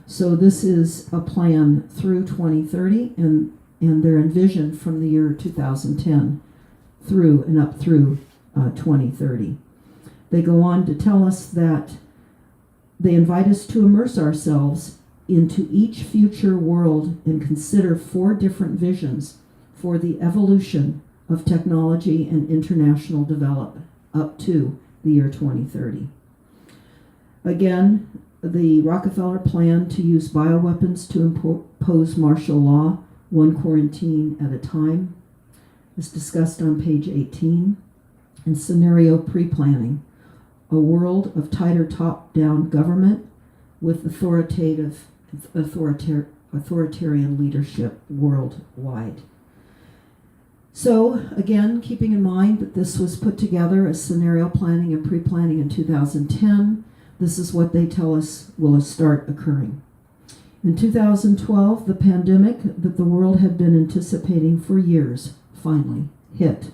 So this is a plan through 2030, and they're envisioned from the year 2010 through and up through 2030. They go on to tell us that they invite us to immerse ourselves into each future world and consider 4 different visions for the evolution of technology and international development up to the year 2030. Again, the Rockefeller plan to use bioweapons to impose martial law, one quarantine at a time, is discussed on page 18. And scenario pre-planning, a world of tighter top-down government with authoritarian leadership worldwide. So, again, keeping in mind that this was put together as scenario planning and pre-planning in 2010, this is what they tell us will start occurring. In 2012, the pandemic that the world had been anticipating for years finally hit.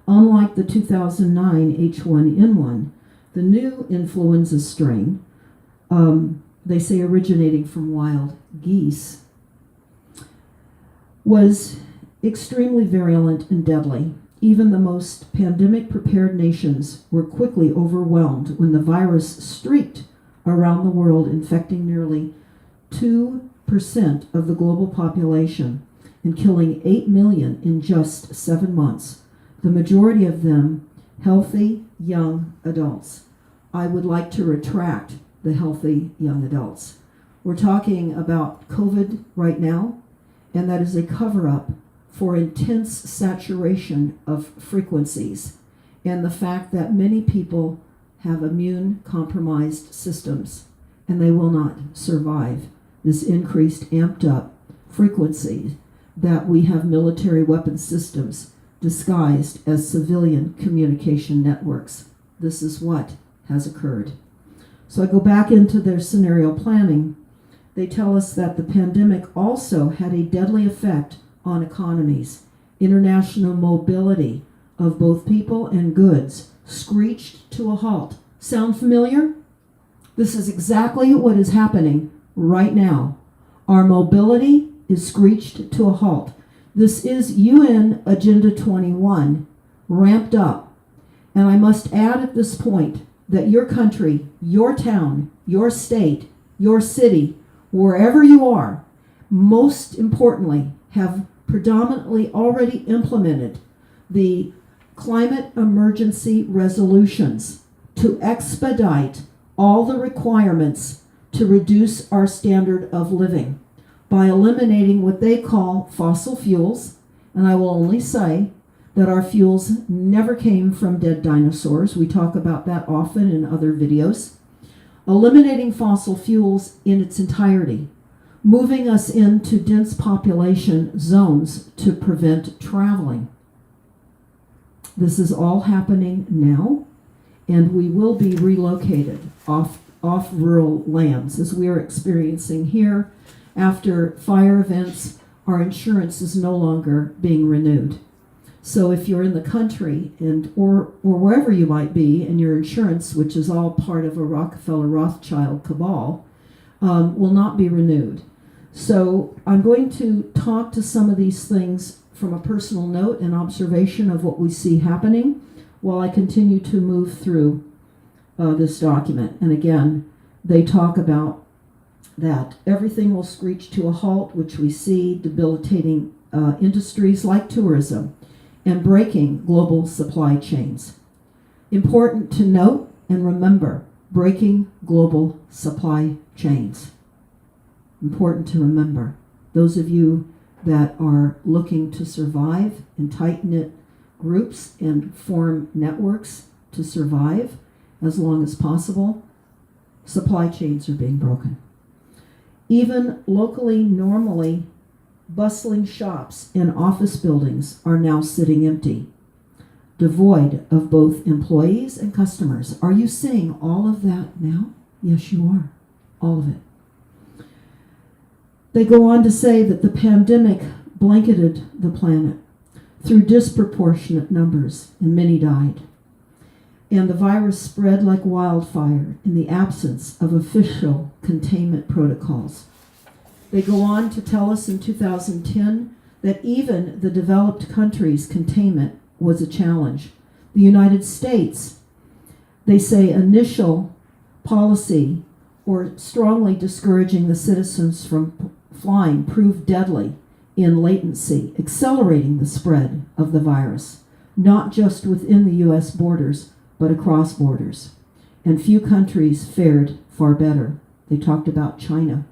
Unlike the 2009 H1N1, the new influenza strain, they say originating from wild geese, was extremely virulent and deadly. Even the most pandemic-prepared nations were quickly overwhelmed when the virus streaked around the world, infecting nearly 2% of the global population and killing 8 million in just 7 months, the majority of them healthy young adults. I would like to retract the healthy young adults. We're talking about COVID right now, and that is a cover-up for intense saturation of frequencies and the fact that many people have immune-compromised systems and they will not survive this increased, amped-up frequency that we have military weapon systems disguised as civilian communication networks. This is what has occurred. So I go back into their scenario planning. They tell us that the pandemic also had a deadly effect on economies. International mobility of both people and goods screeched to a halt. Sound familiar? This is exactly what is happening right now. Our mobility is screeched to a halt. This is UN Agenda 21 ramped up. And I must add at this point that your country, your town, your state, your city, wherever you are, most importantly, have predominantly already implemented the climate emergency resolutions to expedite all the requirements to reduce our standard of living by eliminating what they call fossil fuels. And I will only say that our fuels never came from dead dinosaurs. We talk about that often in other videos. Eliminating fossil fuels in its entirety, moving us into dense population zones to prevent traveling. This is all happening now, and we will be relocated off rural lands, as we are experiencing here. After fire events, our insurance is no longer being renewed. So if you're in the country or wherever you might be, and your insurance, which is all part of a Rockefeller-Rothschild cabal, will not be renewed. So I'm going to talk to some of these things from a personal note and observation of what we see happening while I continue to move through this document. And again, they talk about that everything will screech to a halt, which we see debilitating industries like tourism and breaking global supply chains. Important to note and remember, breaking global supply chains. Important to remember. Those of you that are looking to survive in tight-knit groups and form networks to survive as long as possible, supply chains are being broken. Even locally, normally bustling shops and office buildings are now sitting empty, devoid of both employees and customers. Are you seeing all of that now? Yes, you are. All of it. They go on to say that the pandemic blanketed the planet through disproportionate numbers, and many died. And the virus spread like wildfire in the absence of official containment protocols. They go on to tell us in 2010 that even the developed countries' containment was a challenge. The United States, they say initial policy or strongly discouraging the citizens from flying proved deadly in latency, accelerating the spread of the virus, not just within the U.S. borders, but across borders. And few countries fared far better. They talked about China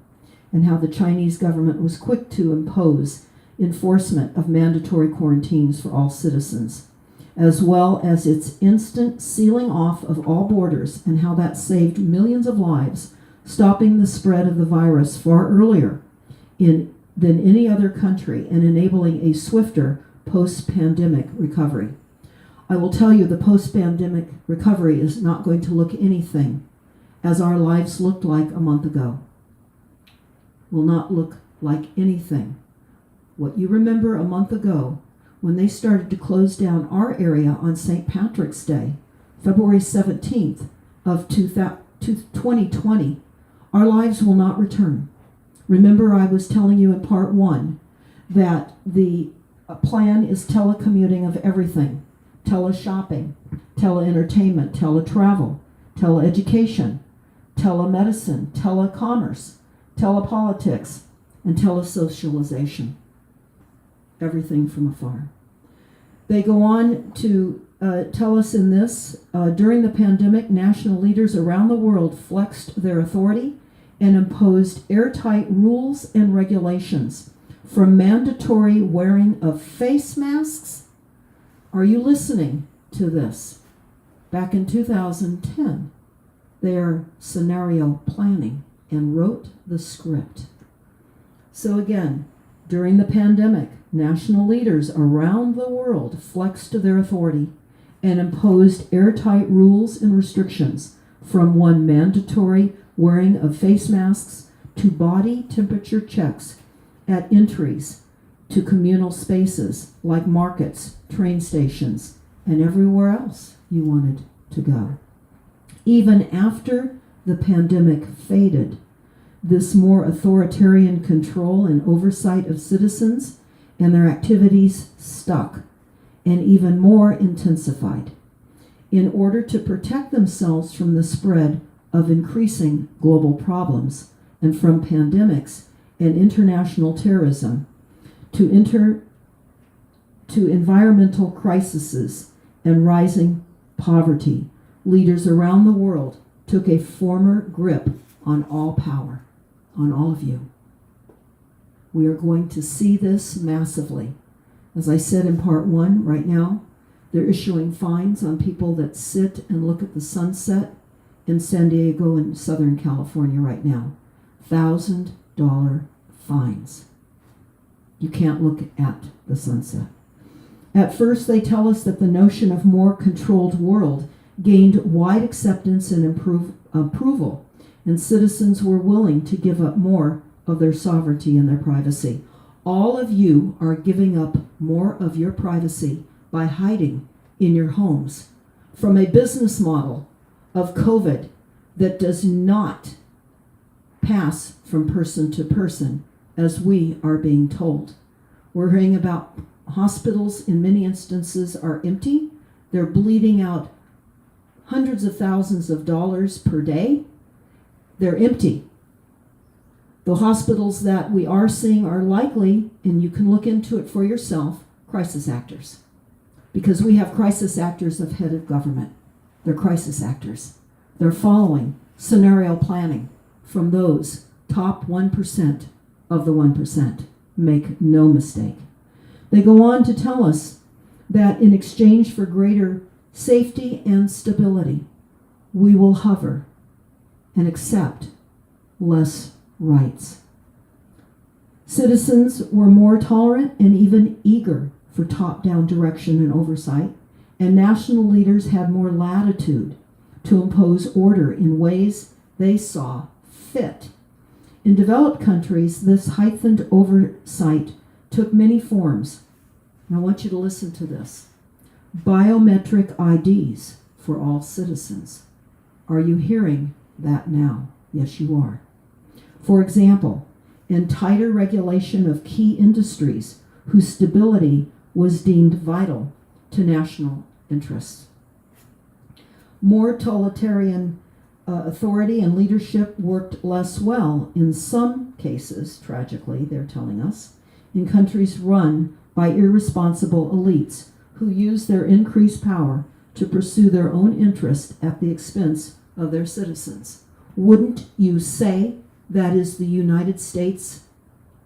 and how the Chinese government was quick to impose enforcement of mandatory quarantines for all citizens, as well as its instant sealing off of all borders, and how that saved millions of lives, stopping the spread of the virus far earlier than any other country and enabling a swifter post-pandemic recovery. I will tell you, the post-pandemic recovery is not going to look anything as our lives looked like a month ago. will not look like anything what you remember a month ago when they started to close down our area on St. Patrick's Day, February 17th of 2020. Our lives will not return. Remember, I was telling you in part 1 that the plan is telecommuting of everything. Teleshopping, tele-entertainment, teletravel, teleeducation, telemedicine, telecommerce, telepolitics, and telesocialization. Everything from afar. They go on to tell us in this, during the pandemic, national leaders around the world flexed their authority and imposed airtight rules and regulations, from mandatory wearing of face masks. Are you listening to this? Back in 2010, they are scenario planning and wrote the script. So again, during the pandemic, national leaders around the world flexed their authority and imposed airtight rules and restrictions, from one mandatory wearing of face masks to body temperature checks at entries to communal spaces like markets, train stations, and everywhere else you wanted to go. Even after the pandemic faded, this more authoritarian control and oversight of citizens and their activities stuck and even more intensified. In order to protect themselves from the spread of increasing global problems and from pandemics and international terrorism, to environmental crises and rising poverty, leaders around the world took a firmer grip on all power, on all of you. We are going to see this massively. As I said in part 1, right now, they're issuing fines on people that sit and look at the sunset in San Diego and Southern California right now. $1,000 fines. You can't look at the sunset. At first, they tell us that the notion of more controlled world gained wide acceptance and approval, and citizens were willing to give up more of their sovereignty and their privacy. All of you are giving up more of your privacy by hiding in your homes from a business model of COVID that does not pass from person to person, as we are being told. We're hearing about hospitals in many instances are empty. They're bleeding out hundreds of thousands of dollars per day. They're empty. The hospitals that we are seeing are likely, and you can look into it for yourself, crisis actors. Because we have crisis actors of head of government. They're crisis actors. They're following scenario planning from those top 1% of the 1%. Make no mistake. They go on to tell us that in exchange for greater safety and stability, we will hover and accept less rights. Citizens were more tolerant and even eager for top-down direction and oversight, and national leaders had more latitude to impose order in ways they saw fit. In developed countries, this heightened oversight took many forms. And I want you to listen to this. Biometric IDs for all citizens. Are you hearing that now? Yes, you are. For example, in tighter regulation of key industries whose stability was deemed vital to national interests. More totalitarian authority and leadership worked less well in some cases, tragically, they're telling us, in countries run by irresponsible elites who use their increased power to pursue their own interest at the expense of their citizens. Wouldn't you say that is the United States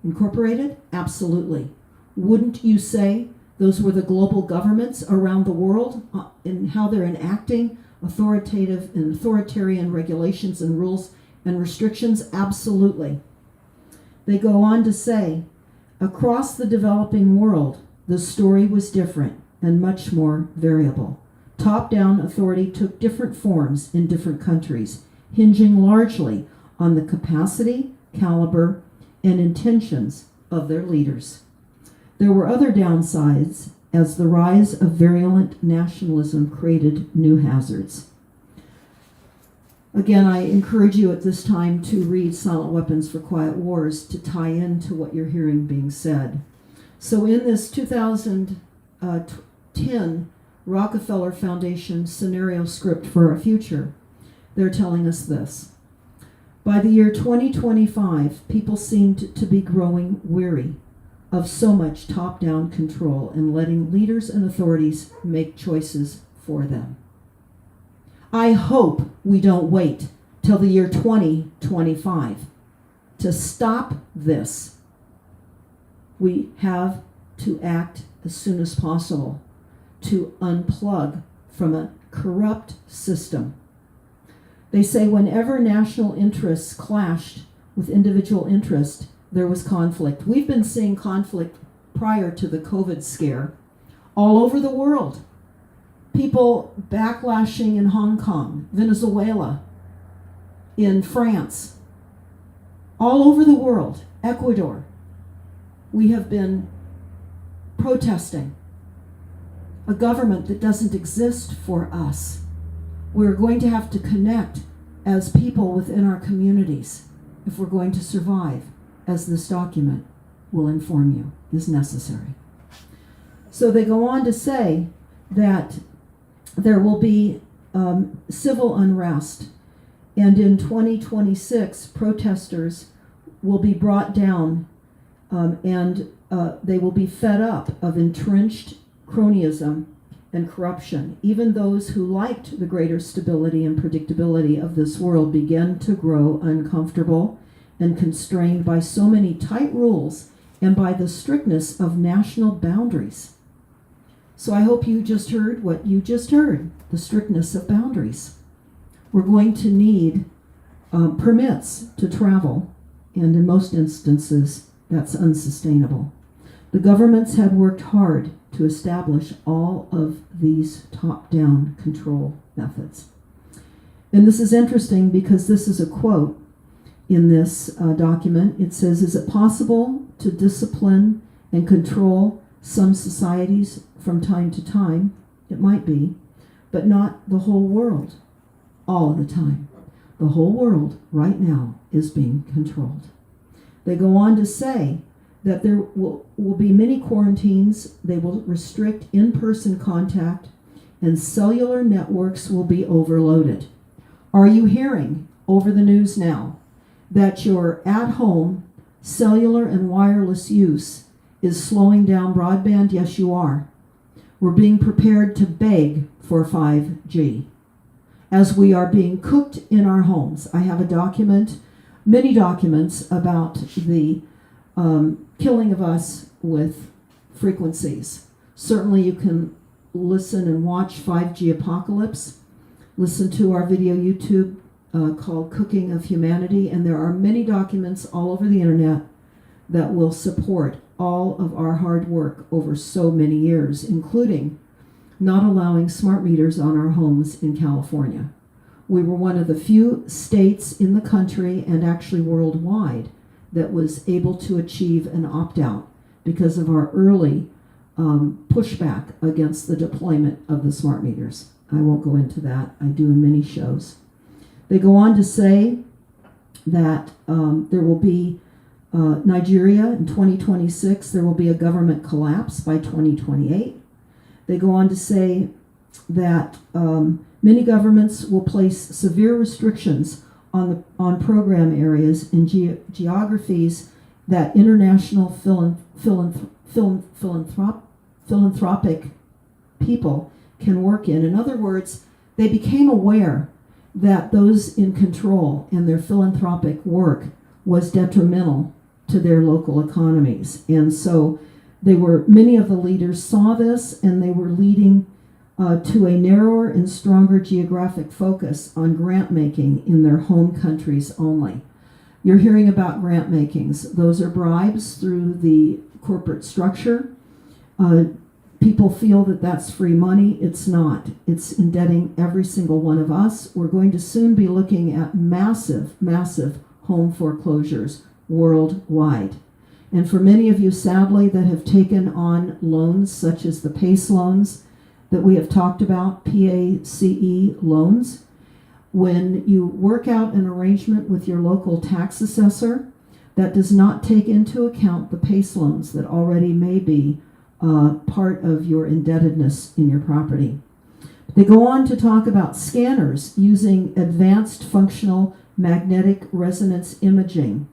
Incorporated? Absolutely. Wouldn't you say those were the global governments around the world and how they're enacting authoritative and authoritarian regulations and rules and restrictions? Absolutely. They go on to say, across the developing world, the story was different and much more variable. Top-down authority took different forms in different countries, hinging largely on the capacity, caliber, and intentions of their leaders. There were other downsides as the rise of virulent nationalism created new hazards. Again, I encourage you at this time to read Silent Weapons for Quiet Wars to tie into what you're hearing being said. So in this 2010 Rockefeller Foundation scenario script for our future, they're telling us this. By the year 2025, people seemed to be growing weary of so much top-down control and letting leaders and authorities make choices for them. I hope we don't wait till the year 2025 to stop this. We have to act as soon as possible to unplug from a corrupt system. They say whenever national interests clashed with individual interest, there was conflict. We've been seeing conflict prior to the COVID scare all over the world. People backlashing in Hong Kong, Venezuela, in France, all over the world, Ecuador. We have been protesting a government that doesn't exist for us. We're going to have to connect as people within our communities if we're going to survive, as this document will inform you is necessary. So they go on to say that there will be civil unrest, and in 2026, protesters will be brought down and they will be fed up of entrenched cronyism and corruption. Even those who liked the greater stability and predictability of this world began to grow uncomfortable and constrained by so many tight rules and by the strictness of national boundaries. So I hope you just heard what you just heard, the strictness of boundaries. We're going to need permits to travel, and in most instances, that's unsustainable. The governments have worked hard to establish all of these top-down control methods. And this is interesting because this is a quote in this document. It says, "Is it possible to discipline and control some societies from time to time? It might be, but not the whole world all of the time. The whole world right now is being controlled." They go on to say that there will be many quarantines, they will restrict in-person contact, and cellular networks will be overloaded. Are you hearing over the news now that your at-home cellular and wireless use is slowing down broadband? Yes, you are. We're being prepared to beg for 5G as we are being cooked in our homes. I have a document, many documents about the killing of us with frequencies. Certainly you can listen and watch 5G Apocalypse, listen to our video YouTube called Cooking of Humanity, and there are many documents all over the internet that will support all of our hard work over so many years, including not allowing smart meters on our homes in California. We were one of the few states in the country and actually worldwide that was able to achieve an opt-out because of our early pushback against the deployment of the smart meters. I won't go into that. I do in many shows. They go on to say that there will be Nigeria in 2026, there will be a government collapse by 2028. They go on to say that many governments will place severe restrictions on program areas in geographies that international philanthropic people can work in. In other words, they became aware that those in control and their philanthropic work was detrimental to their local economies. And so many of the leaders saw this, and they were leading to a narrower and stronger geographic focus on grant making in their home countries only. You're hearing about grant makings. Those are bribes through the corporate structure. People feel that that's free money. It's not. It's indebting every single one of us. We're going to soon be looking at massive, massive home foreclosures worldwide. And for many of you, sadly, that have taken on loans such as the PACE loans that we have talked about, PACE loans, when you work out an arrangement with your local tax assessor, that does not take into account the PACE loans that already may be part of your indebtedness in your property. They go on to talk about scanners using advanced functional magnetic resonance imaging,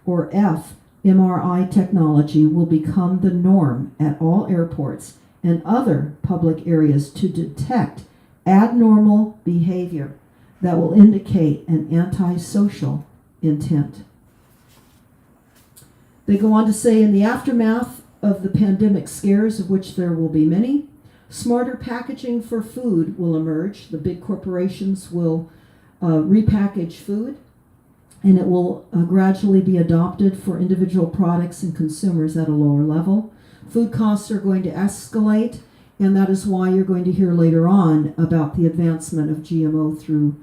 or fMRI technology, will become the norm at all airports and other public areas to detect abnormal behavior that will indicate an antisocial intent. They go on to say, in the aftermath of the pandemic scares, of which there will be many, smarter packaging for food will emerge. The big corporations will repackage food, and it will gradually be adopted for individual products and consumers at a lower level. Food costs are going to escalate, and that is why you're going to hear later on about the advancement of GMO through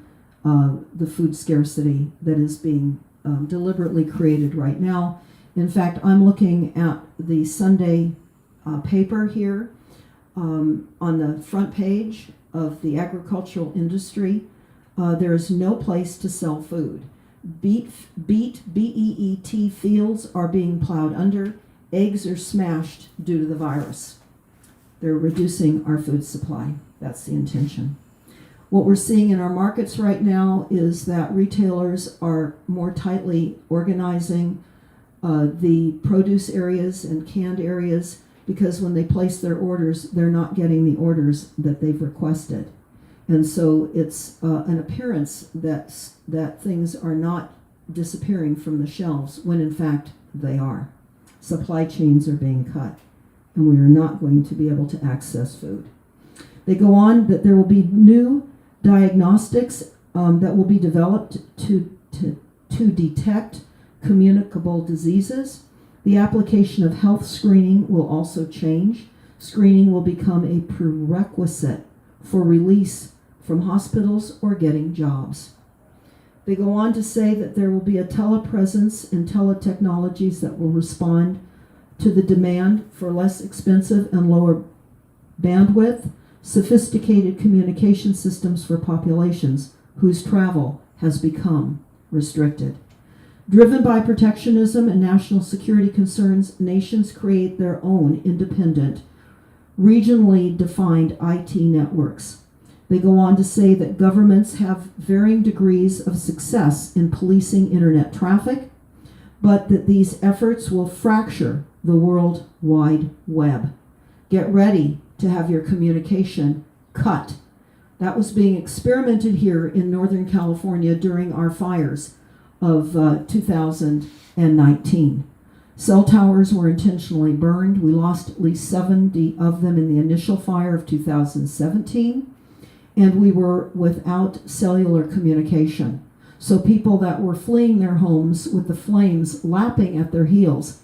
the food scarcity that is being deliberately created right now. In fact, I'm looking at the Sunday paper here on the front page of the agricultural industry. There is no place to sell food. Beet, B-E-E-T fields are being plowed under. Eggs are smashed due to the virus. They're reducing our food supply. That's the intention. What we're seeing in our markets right now is that retailers are more tightly organizing the produce areas and canned areas, because when they place their orders, they're not getting the orders that they've requested. And so it's an appearance that things are not disappearing from the shelves, when in fact they are. Supply chains are being cut, and we are not going to be able to access food. They go on that there will be new diagnostics that will be developed to detect communicable diseases. The application of health screening will also change. Screening will become a prerequisite for release from hospitals or getting jobs. They go on to say that there will be a telepresence and teletechnologies that will respond to the demand for less expensive and lower bandwidth, sophisticated communication systems for populations whose travel has become restricted. Driven by protectionism and national security concerns, nations create their own independent, regionally defined IT networks. They go on to say that governments have varying degrees of success in policing internet traffic, but that these efforts will fracture the World Wide Web. Get ready to have your communication cut. That was being experimented here in Northern California during our fires of 2019. Cell towers were intentionally burned. We lost at least 70 of them in the initial fire of 2017, and we were without cellular communication. So people that were fleeing their homes with the flames lapping at their heels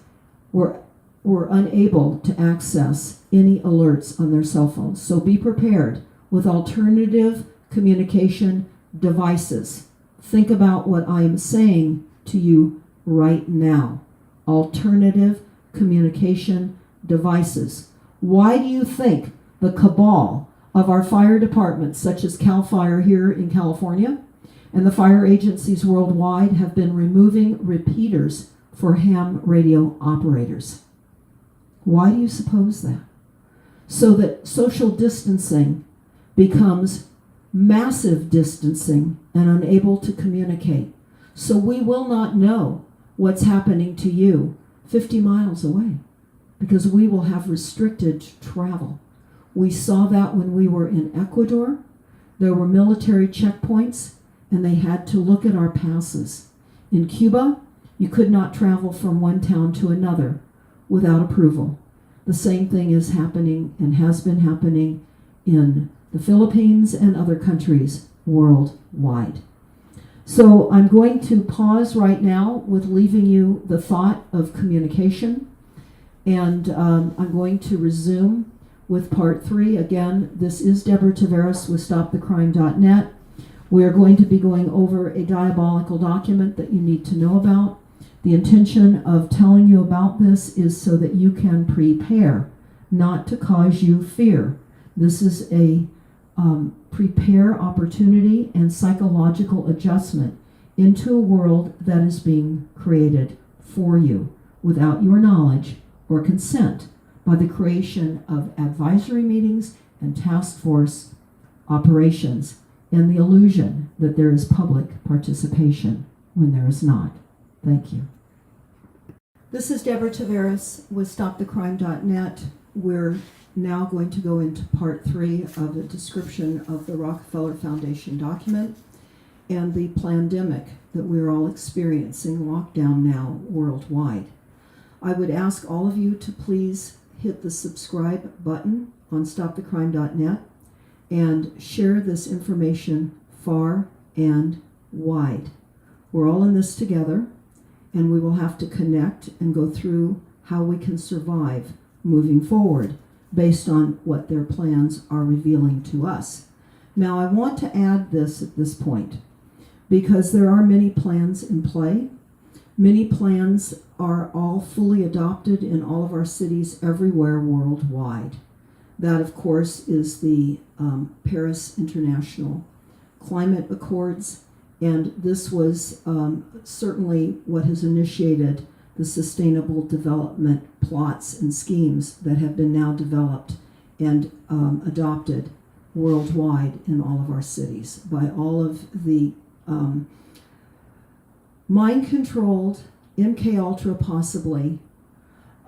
were unable to access any alerts on their cell phones. So be prepared with alternative communication devices. Think about what I'm saying to you right now. Alternative communication devices. Why do you think the cabal of our fire departments, such as CAL FIRE here in California, and the fire agencies worldwide have been removing repeaters for ham radio operators? Why do you suppose that? So that social distancing becomes massive distancing and unable to communicate. So we will not know what's happening to you 50 miles away, because we will have restricted travel. We saw that when we were in Ecuador. There were military checkpoints, and they had to look at our passes. In Cuba, you could not travel from one town to another without approval. The same thing is happening and has been happening in the Philippines and other countries worldwide. So I'm going to pause right now with leaving you the thought of communication, and I'm going to resume with part 3. Again, this is Deborah Taveras with StopTheCrime.net. We are going to be going over a diabolical document that you need to know about. The intention of telling you about this is so that you can prepare, not to cause you fear. This is a prepare opportunity and psychological adjustment into a world that is being created for you without your knowledge or consent by the creation of advisory meetings and task force operations and the illusion that there is public participation when there is not. Thank you. This is Deborah Taveras with StopTheCrime.net. We're now going to go into part 3 of a description of the Rockefeller Foundation document and the pandemic that we're all experiencing, lockdown now worldwide. I would ask all of you to please hit the subscribe button on StopTheCrime.net and share this information far and wide. We're all in this together, and we will have to connect and go through how we can survive moving forward based on what their plans are revealing to us. Now, I want to add this at this point because there are many plans in play. Many plans are all fully adopted in all of our cities everywhere worldwide. That, of course, is the Paris International Climate Accords, and this was certainly what has initiated the sustainable development plots and schemes that have been now developed and adopted worldwide in all of our cities by all of the mind-controlled, MKUltra possibly,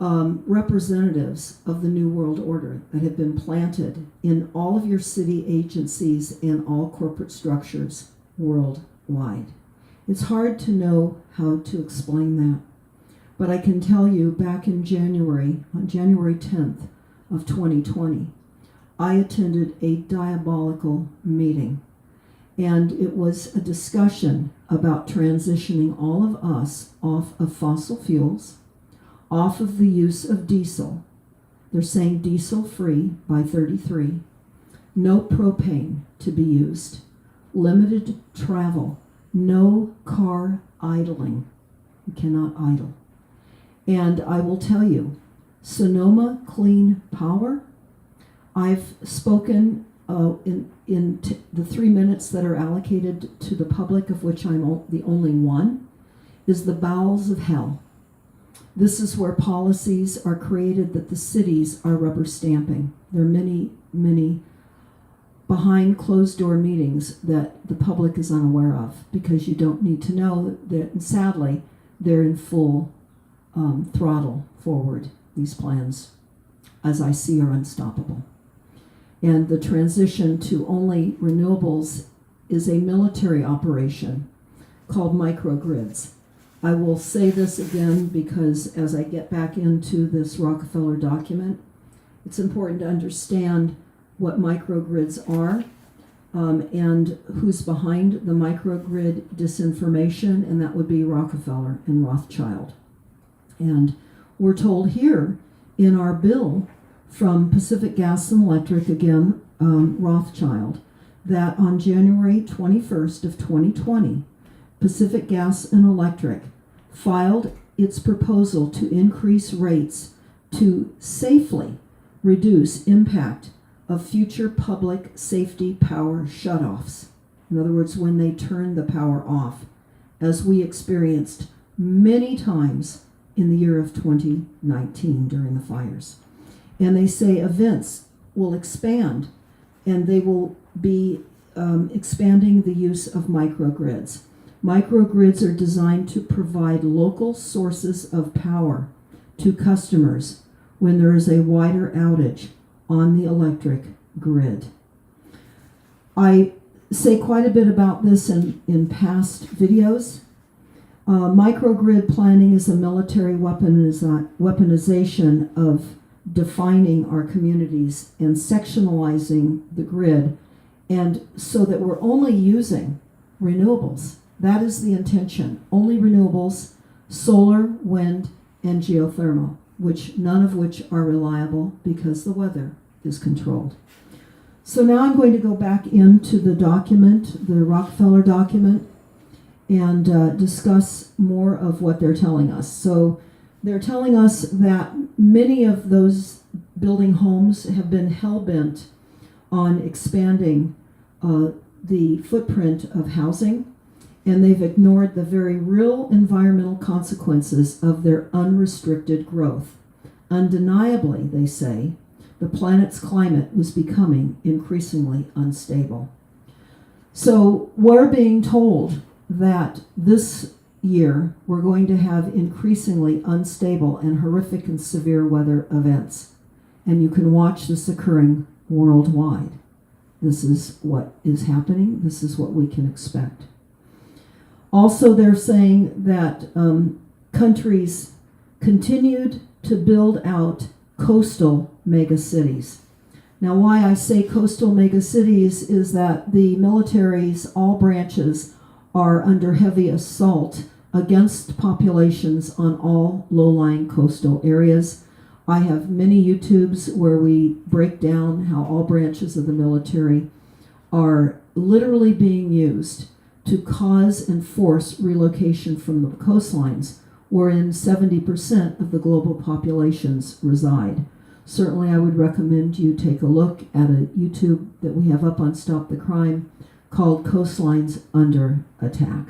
representatives of the New World Order that have been planted in all of your city agencies and all corporate structures worldwide. It's hard to know how to explain that, but I can tell you back in January, on January 10th of 2020, I attended a diabolical meeting, and it was a discussion about transitioning all of us off of fossil fuels, off of the use of diesel. They're saying diesel free by 33, no propane to be used, limited travel, no car idling. You cannot idle. And I will tell you, Sonoma Clean Power, I've spoken in the 3 minutes that are allocated to the public, of which I'm the only one, is the bowels of hell. This is where policies are created that the cities are rubber stamping. There are many, many behind closed door meetings that the public is unaware of because you don't need to know that, and sadly, they're in full throttle forward. These plans, as I see, are unstoppable. And the transition to only renewables is a military operation called microgrids. I will say this again because as I get back into this Rockefeller document, it's important to understand what microgrids are and who's behind the microgrid disinformation, and that would be Rockefeller and Rothschild. And we're told here in our bill from Pacific Gas and Electric, again, Rothschild, that on January 21st of 2020, Pacific Gas and Electric filed its proposal to increase rates to safely reduce impact of future public safety power shutoffs. In other words, when they turn the power off, as we experienced many times in the year of 2019 during the fires. And they say events will expand, and they will be expanding the use of microgrids. Microgrids are designed to provide local sources of power to customers when there is a wider outage on the electric grid. I say quite a bit about this in past videos. Microgrid planning is a military weaponization of defining our communities and sectionalizing the grid, and so that we're only using renewables. That is the intention. Only renewables, solar, wind, and geothermal, none of which are reliable because the weather is controlled. So now I'm going to go back into the document, the Rockefeller document, and discuss more of what they're telling us. So they're telling us that many of those building homes have been hell-bent on expanding the footprint of housing, and they've ignored the very real environmental consequences of their unrestricted growth. Undeniably, they say, the planet's climate was becoming increasingly unstable. So we're being told that this year we're going to have increasingly unstable and horrific and severe weather events. And you can watch this occurring worldwide. This is what is happening. This is what we can expect. Also, they're saying that countries continued to build out coastal megacities. Now, why I say coastal megacities is that the militaries, all branches, are under heavy assault against populations on all low-lying coastal areas. I have many YouTubes where we break down how all branches of the military are literally being used to cause and force relocation from the coastlines, wherein 70% of the global populations reside. Certainly, I would recommend you take a look at a YouTube that we have up on Stop the Crime called Coastlines Under Attack.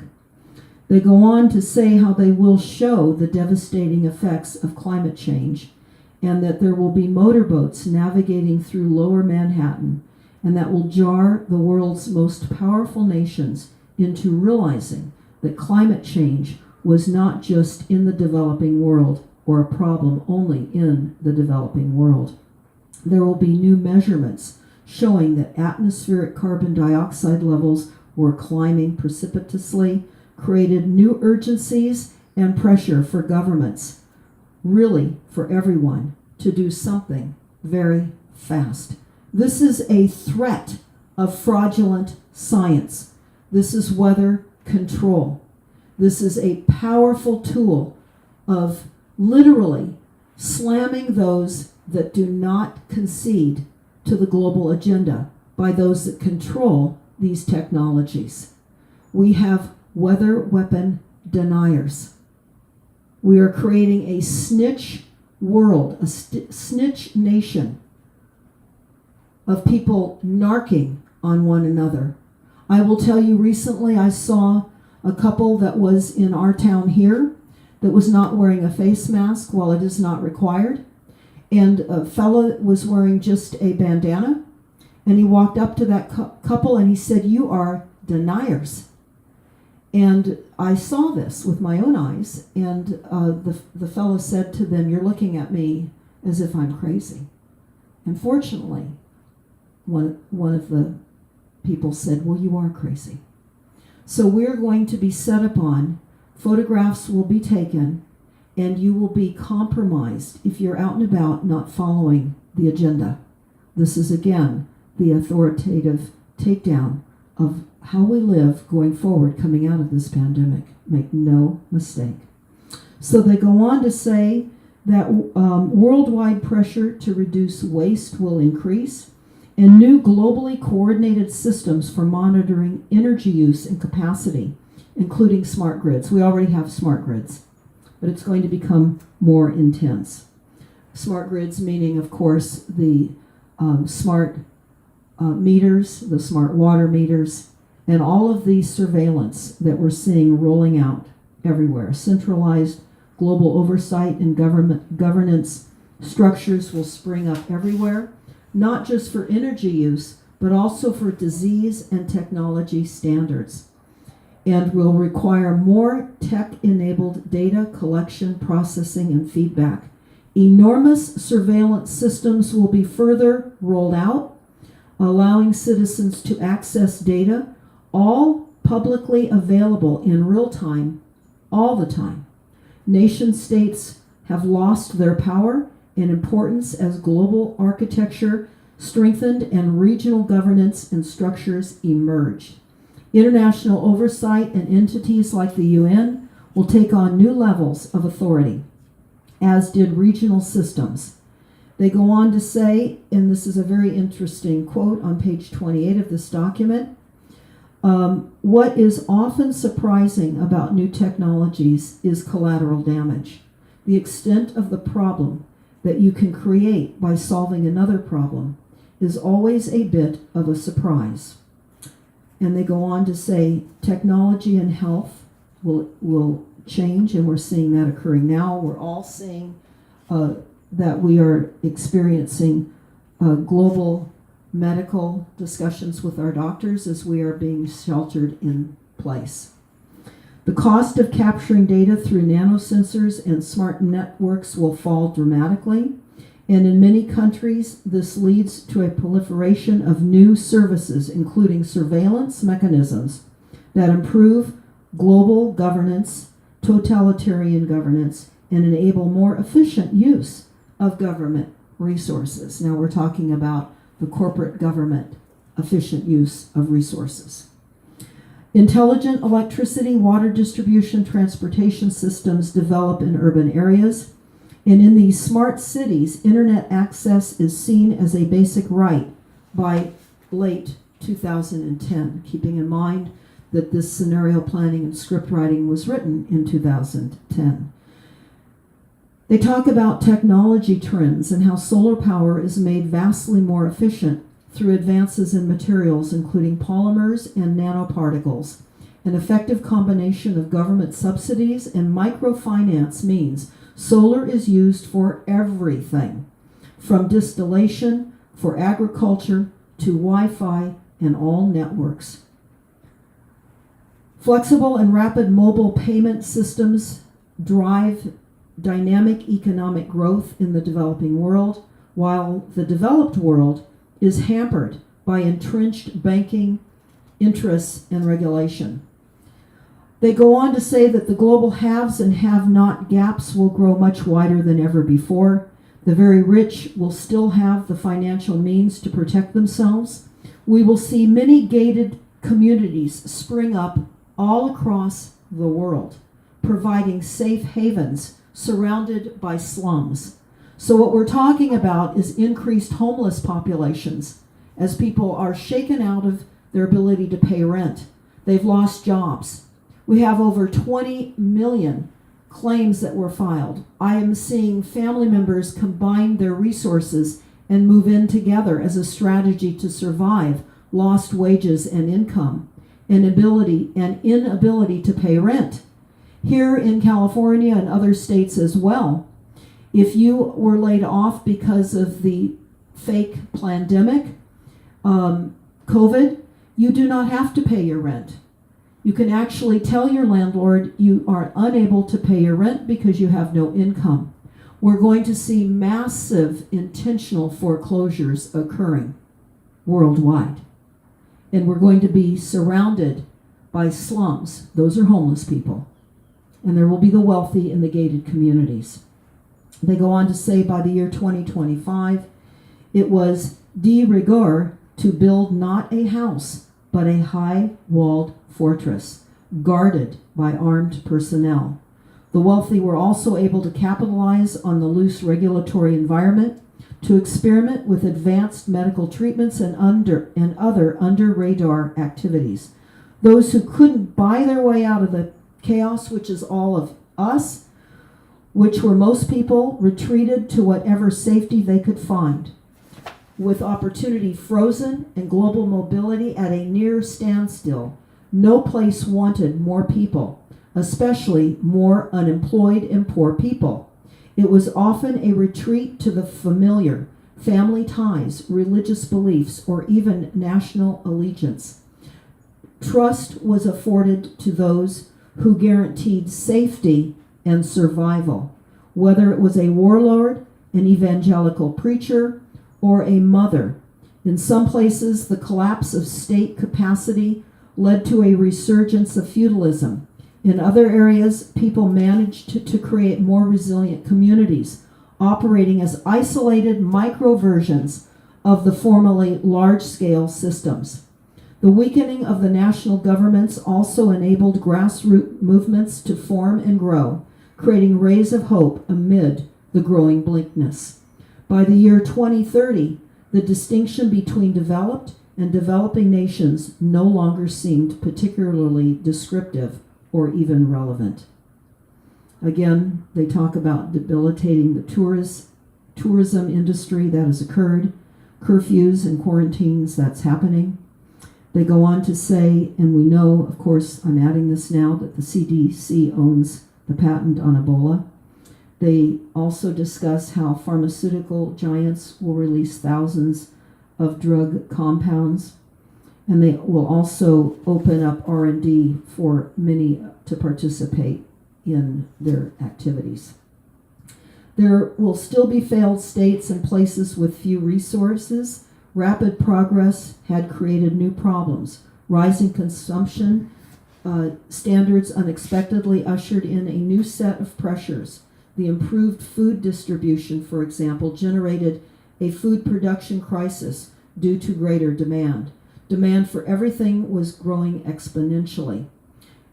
They go on to say how they will show the devastating effects of climate change, and that there will be motorboats navigating through lower Manhattan, and that will jar the world's most powerful nations into realizing that climate change was not just in the developing world or a problem only in the developing world. There will be new measurements showing that atmospheric carbon dioxide levels were climbing precipitously, created new urgencies and pressure for governments, really for everyone, to do something very fast. This is a threat of fraudulent science. This is weather control. This is a powerful tool of literally slamming those that do not concede to the global agenda by those that control these technologies. We have weather weapon deniers. We are creating a snitch world, a snitch nation of people narking on one another. I will tell you, recently I saw a couple that was in our town here that was not wearing a face mask while it is not required. And a fellow was wearing just a bandana. And he walked up to that couple and he said, "You are deniers." And I saw this with my own eyes. And the fellow said to them, "You're looking at me as if I'm crazy." And fortunately, one of the people said, "Well, you are crazy." So we're going to be set upon, photographs will be taken, and you will be compromised if you're out and about not following the agenda. This is, again, the authoritative takedown of how we live going forward coming out of this pandemic. Make no mistake. So they go on to say that worldwide pressure to reduce waste will increase, and new globally coordinated systems for monitoring energy use and capacity, including smart grids. We already have smart grids, but it's going to become more intense. Smart grids meaning, of course, the smart meters, the smart water meters, and all of the surveillance that we're seeing rolling out everywhere. Centralized global oversight and governance structures will spring up everywhere, not just for energy use, but also for disease and technology standards, and will require more tech-enabled data collection, processing, and feedback. Enormous surveillance systems will be further rolled out, allowing citizens to access data, all publicly available in real time, all the time. Nation states have lost their power and importance as global architecture strengthened and regional governance and structures emerged. International oversight and entities like the UN will take on new levels of authority, as did regional systems. They go on to say, and this is a very interesting quote on page 28 of this document, What is often surprising about new technologies is collateral damage. The extent of the problem that you can create by solving another problem is always a bit of a surprise. And they go on to say technology and health will change, and we're seeing that occurring now. We're all seeing that we are experiencing global medical discussions with our doctors as we are being sheltered in place. The cost of capturing data through nanosensors and smart networks will fall dramatically, and in many countries, this leads to a proliferation of new services, including surveillance mechanisms that improve global governance, totalitarian governance, and enable more efficient use of government resources. Now we're talking about the corporate government efficient use of resources. Intelligent electricity, water distribution, transportation systems develop in urban areas. And in these smart cities, internet access is seen as a basic right by late 2010, keeping in mind that this scenario planning and script writing was written in 2010. They talk about technology trends and how solar power is made vastly more efficient through advances in materials, including polymers and nanoparticles. An effective combination of government subsidies and microfinance means solar is used for everything, from distillation for agriculture to Wi-Fi and all networks. Flexible and rapid mobile payment systems drive dynamic economic growth in the developing world, while the developed world is hampered by entrenched banking interests and regulation. They go on to say that the global haves and have-not gaps will grow much wider than ever before. The very rich will still have the financial means to protect themselves. We will see many gated communities spring up all across the world, providing safe havens surrounded by slums. So what we're talking about is increased homeless populations as people are shaken out of their ability to pay rent. They've lost jobs. We have over 20 million claims that were filed. I am seeing family members combine their resources and move in together as a strategy to survive lost wages and income and inability to pay rent. Here in California and other states as well, if you were laid off because of the fake pandemic, COVID, you do not have to pay your rent. You can actually tell your landlord you are unable to pay your rent because you have no income. We're going to see massive intentional foreclosures occurring worldwide. And we're going to be surrounded by slums. Those are homeless people. And there will be the wealthy in the gated communities. They go on to say by the year 2025, it was de rigueur to build not a house, but a high-walled fortress, guarded by armed personnel. The wealthy were also able to capitalize on the loose regulatory environment to experiment with advanced medical treatments and other under-radar activities. Those who couldn't buy their way out of the chaos, which is all of us, which were most people, retreated to whatever safety they could find. With opportunity frozen and global mobility at a near standstill, no place wanted more people, especially more unemployed and poor people. It was often a retreat to the familiar, family ties, religious beliefs, or even national allegiance. Trust was afforded to those who guaranteed safety and survival, whether it was a warlord, an evangelical preacher, or a mother. In some places, the collapse of state capacity led to a resurgence of feudalism. In other areas, people managed to create more resilient communities, operating as isolated micro-versions of the formerly large-scale systems. The weakening of the national governments also enabled grassroots movements to form and grow, creating rays of hope amid the growing bleakness. By the year 2030, the distinction between developed and developing nations no longer seemed particularly descriptive or even relevant. Again, they talk about debilitating the tourism industry that has occurred, curfews and quarantines that's happening. They go on to say, and we know, of course, I'm adding this now, that the CDC owns the patent on Ebola. They also discuss how pharmaceutical giants will release thousands of drug compounds, and they will also open up R&D for many to participate in their activities. There will still be failed states and places with few resources. Rapid progress had created new problems. Rising consumption standards unexpectedly ushered in a new set of pressures. The improved food distribution, for example, generated a food production crisis due to greater demand. Demand for everything was growing exponentially,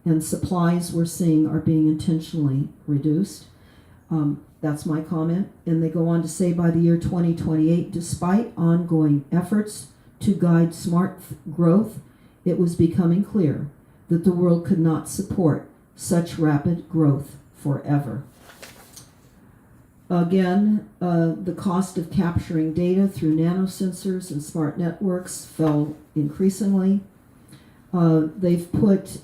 and supplies we're seeing are being intentionally reduced. That's my comment. And they go on to say by the year 2028, despite ongoing efforts to guide smart growth, it was becoming clear that the world could not support such rapid growth forever. Again, the cost of capturing data through nanosensors and smart networks fell increasingly. They've put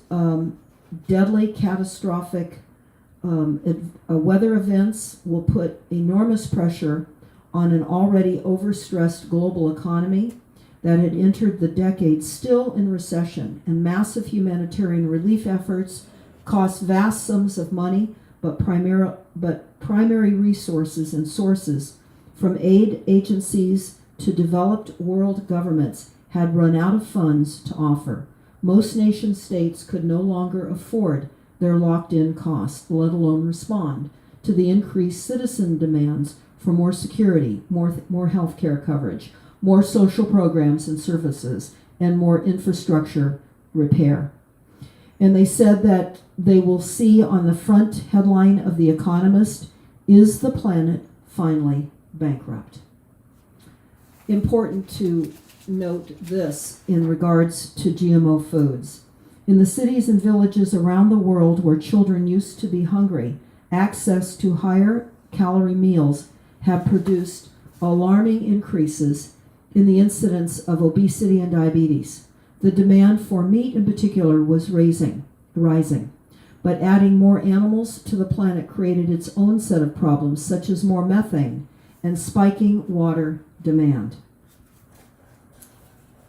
deadly, catastrophic weather events will put enormous pressure on an already overstressed global economy that had entered the decade still in recession, and massive humanitarian relief efforts cost vast sums of money, but primary resources and sources from aid agencies to developed world governments had run out of funds to offer. Most nation states could no longer afford their locked-in costs, let alone respond to the increased citizen demands for more security, more health care coverage, more social programs and services, and more infrastructure repair. And they said that they will see on the front headline of The Economist, "Is the planet finally bankrupt?" Important to note this in regards to GMO foods. In the cities and villages around the world where children used to be hungry, access to higher calorie meals have produced alarming increases in the incidence of obesity and diabetes. The demand for meat in particular was rising, but adding more animals to the planet created its own set of problems, such as more methane and spiking water demand.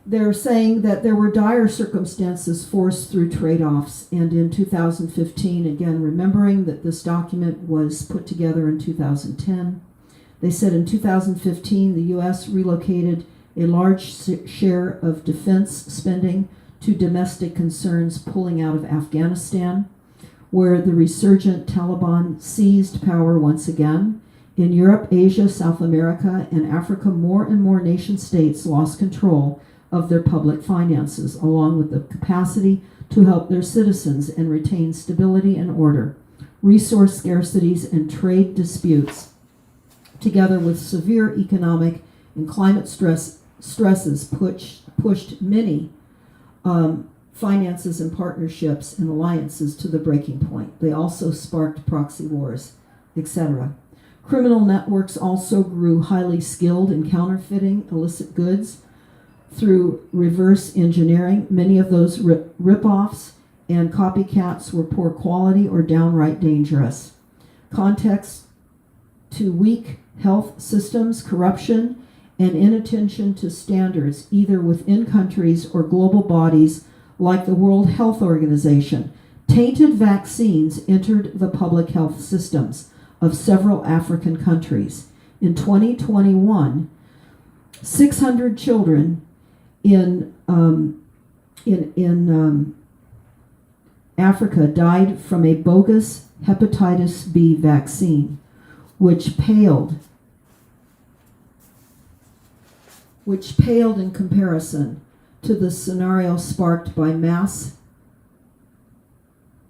They're saying that there were dire circumstances forced through trade-offs, and in 2015, again, remembering that this document was put together in 2010, they said in 2015 the U.S. relocated a large share of defense spending to domestic concerns pulling out of Afghanistan, where the resurgent Taliban seized power once again. In Europe, Asia, South America, and Africa, more and more nation states lost control of their public finances, along with the capacity to help their citizens and retain stability and order. Resource scarcities and trade disputes, together with severe economic and climate stresses, pushed many finances and partnerships and alliances to the breaking point. They also sparked proxy wars, etc. Criminal networks also grew highly skilled in counterfeiting illicit goods through reverse engineering. Many of those rip-offs and copycats were poor quality or downright dangerous. Context to weak health systems, corruption, and inattention to standards, either within countries or global bodies like the World Health Organization. Tainted vaccines entered the public health systems of several African countries. In 2021, 600 children in Africa died from a bogus hepatitis B vaccine, which paled in comparison to the scenario sparked by mass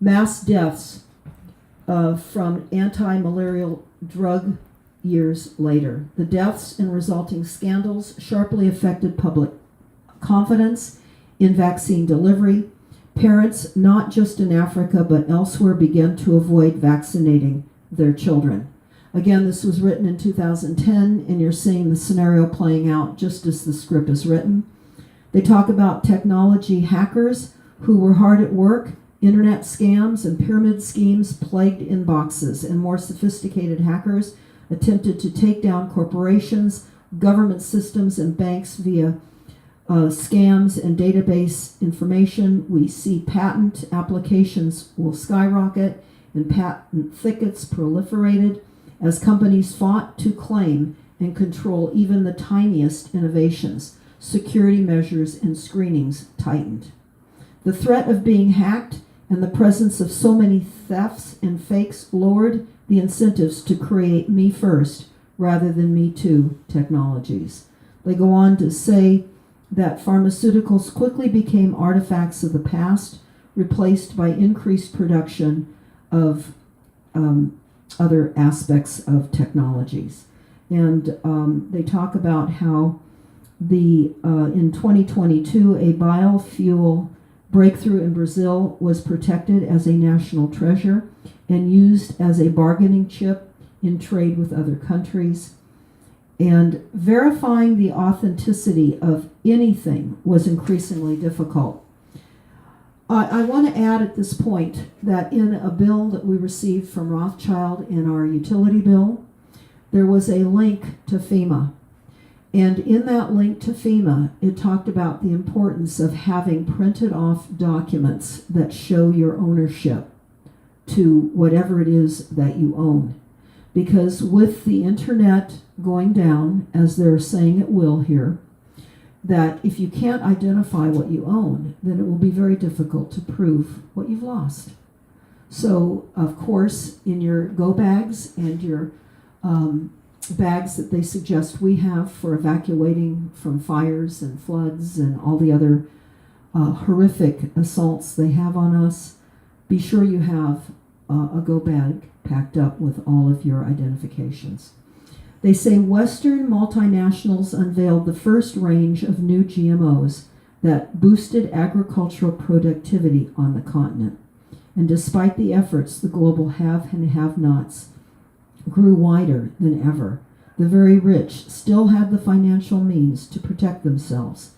deaths from anti-malarial drug years later. The deaths and resulting scandals sharply affected confidence in vaccine delivery. Parents, not just in Africa but elsewhere, began to avoid vaccinating their children. Again, this was written in 2010, and you're seeing the scenario playing out just as the script is written. They talk about technology hackers who were hard at work. Internet scams and pyramid schemes plagued inboxes, and more sophisticated hackers attempted to take down corporations, government systems, and banks via scams and database information. We see patent applications will skyrocket and patent thickets proliferated as companies fought to claim and control even the tiniest innovations. Security measures and screenings tightened. The threat of being hacked and the presence of so many thefts and fakes lowered the incentives to create me first rather than me too technologies. They go on to say that pharmaceuticals quickly became artifacts of the past, replaced by increased production of other aspects of technologies. And they talk about how in 2022, a biofuel breakthrough in Brazil was protected as a national treasure and used as a bargaining chip in trade with other countries. And verifying the authenticity of anything was increasingly difficult. I want to add at this point that in a bill that we received from Rothschild in our utility bill, there was a link to FEMA. And in that link to FEMA, it talked about the importance of having printed off documents that show your ownership to whatever it is that you own. Because with the internet going down, as they're saying it will here, that if you can't identify what you own, then it will be very difficult to prove what you've lost. So, of course, in your go bags and your bags that they suggest we have for evacuating from fires and floods and all the other horrific assaults they have on us, be sure you have a go bag packed up with all of your identifications. They say Western multinationals unveiled the first range of new GMOs that boosted agricultural productivity on the continent. And despite the efforts, the global have and have-nots grew wider than ever. The very rich still had the financial means to protect themselves.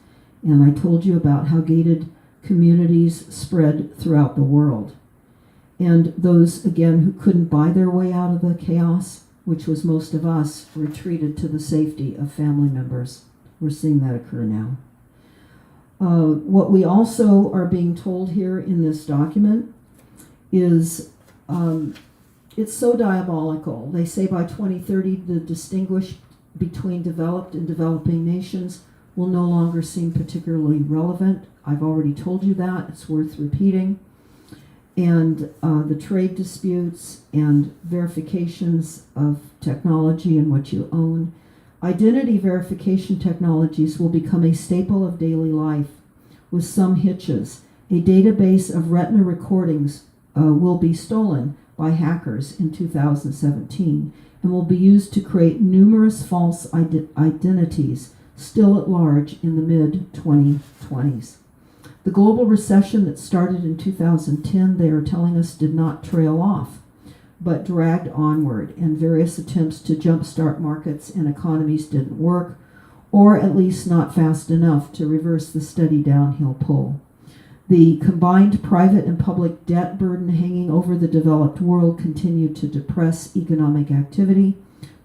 And I told you about how gated communities spread throughout the world. And those, again, who couldn't buy their way out of the chaos, which was most of us, retreated to the safety of family members. We're seeing that occur now. What we also are being told here in this document is it's so diabolical. They say by 2030, the distinguish between developed and developing nations will no longer seem particularly relevant. I've already told you that. It's worth repeating. And the trade disputes and verifications of technology and what you own. Identity verification technologies will become a staple of daily life with some hitches. A database of retina recordings will be stolen by hackers in 2017 and will be used to create numerous false identities still at large in the mid-2020s. The global recession that started in 2010, they are telling us, did not trail off, but dragged onward, and various attempts to jumpstart markets and economies didn't work, or at least not fast enough to reverse the steady downhill pull. The combined private and public debt burden hanging over the developed world continued to depress economic activity,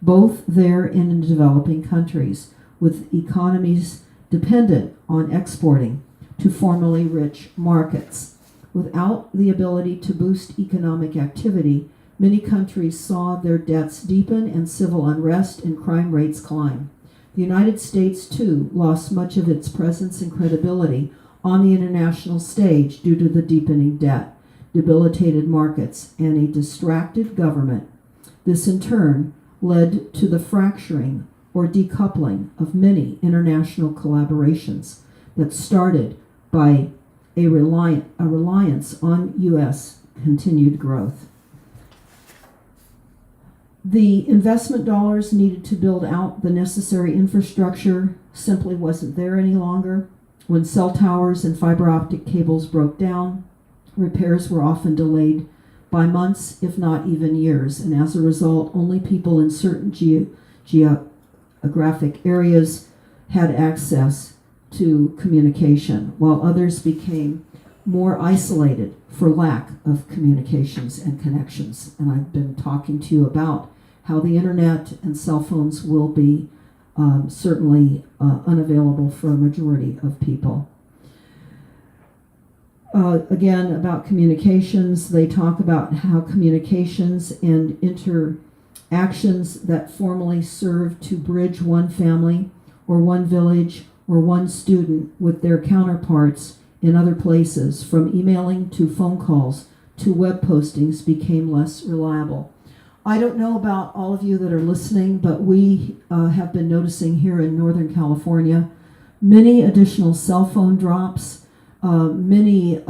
both there and in developing countries, with economies dependent on exporting to formerly rich markets. Without the ability to boost economic activity, many countries saw their debts deepen and civil unrest and crime rates climb. The United States, too, lost much of its presence and credibility on the international stage due to the deepening debt, debilitated markets, and a distracted government. This, in turn, led to the fracturing or decoupling of many international collaborations that started by a reliance on U.S. continued growth. The investment dollars needed to build out the necessary infrastructure simply wasn't there any longer. When cell towers and fiber optic cables broke down, repairs were often delayed by months, if not even years, and as a result, only people in certain geographic areas had access to communication, while others became more isolated for lack of communications and connections. And I've been talking to you about how the internet and cell phones will be certainly unavailable for a majority of people. Again, about communications, they talk about how communications and interactions that formerly served to bridge one family or one village or one student with their counterparts in other places, from emailing to phone calls to web postings, became less reliable. I don't know about all of you that are listening, but we have been noticing here in Northern California many additional cell phone drops, many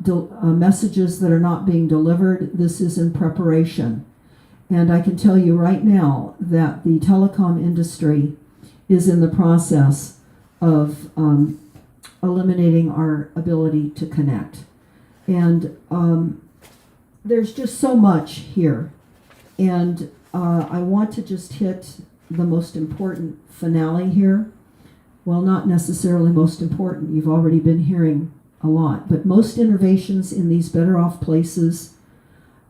messages that are not being delivered. This is in preparation. And I can tell you right now that the telecom industry is in the process of eliminating our ability to connect. And there's just so much here. And I want to just hit the most important finale here. Well, not necessarily most important. You've already been hearing a lot. But most innovations in these better off places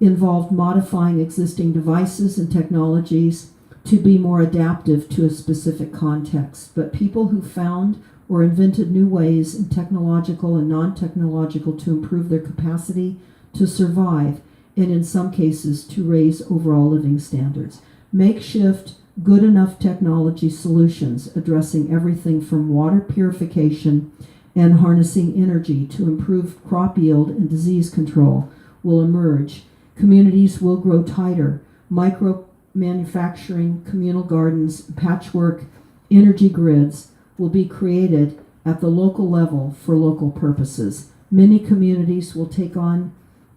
involved modifying existing devices and technologies to be more adaptive to a specific context. But people who found or invented new ways in technological and non-technological to improve their capacity to survive, and in some cases to raise overall living standards. Makeshift, good enough technology solutions addressing everything from water purification and harnessing energy to improve crop yield and disease control will emerge. Communities will grow tighter. Micro manufacturing, communal gardens, patchwork, energy grids will be created at the local level for local purposes. Many communities will take on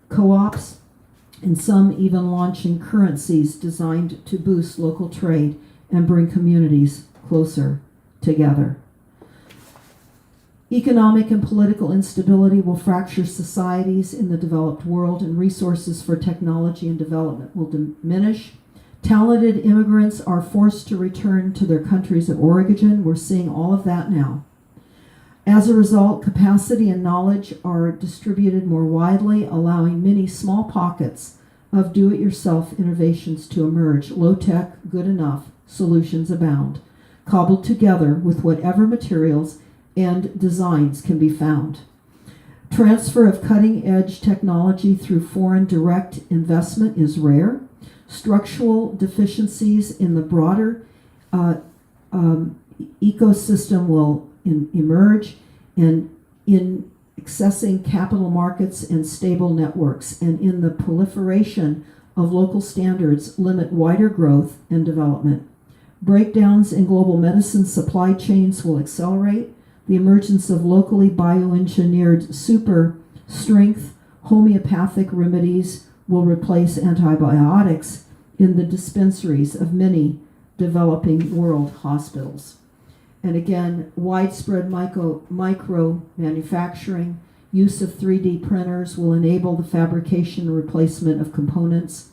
co-ops, and some even launching currencies designed to boost local trade and bring communities closer together. Economic and political instability will fracture societies in the developed world, and resources for technology and development will diminish. Talented immigrants are forced to return to their countries of origin. We're seeing all of that now. As a result, capacity and knowledge are distributed more widely, allowing many small pockets of do-it-yourself innovations to emerge. Low-tech, good enough solutions abound, cobbled together with whatever materials and designs can be found. Transfer of cutting-edge technology through foreign direct investment is rare. Structural deficiencies in the broader ecosystem will emerge, and in accessing capital markets and stable networks, and in the proliferation of local standards limit wider growth and development. Breakdowns in global medicine supply chains will accelerate. The emergence of locally bioengineered super strength homeopathic remedies will replace antibiotics in the dispensaries of many developing world hospitals. And again, widespread micro manufacturing, use of 3D printers will enable the fabrication and replacement of components.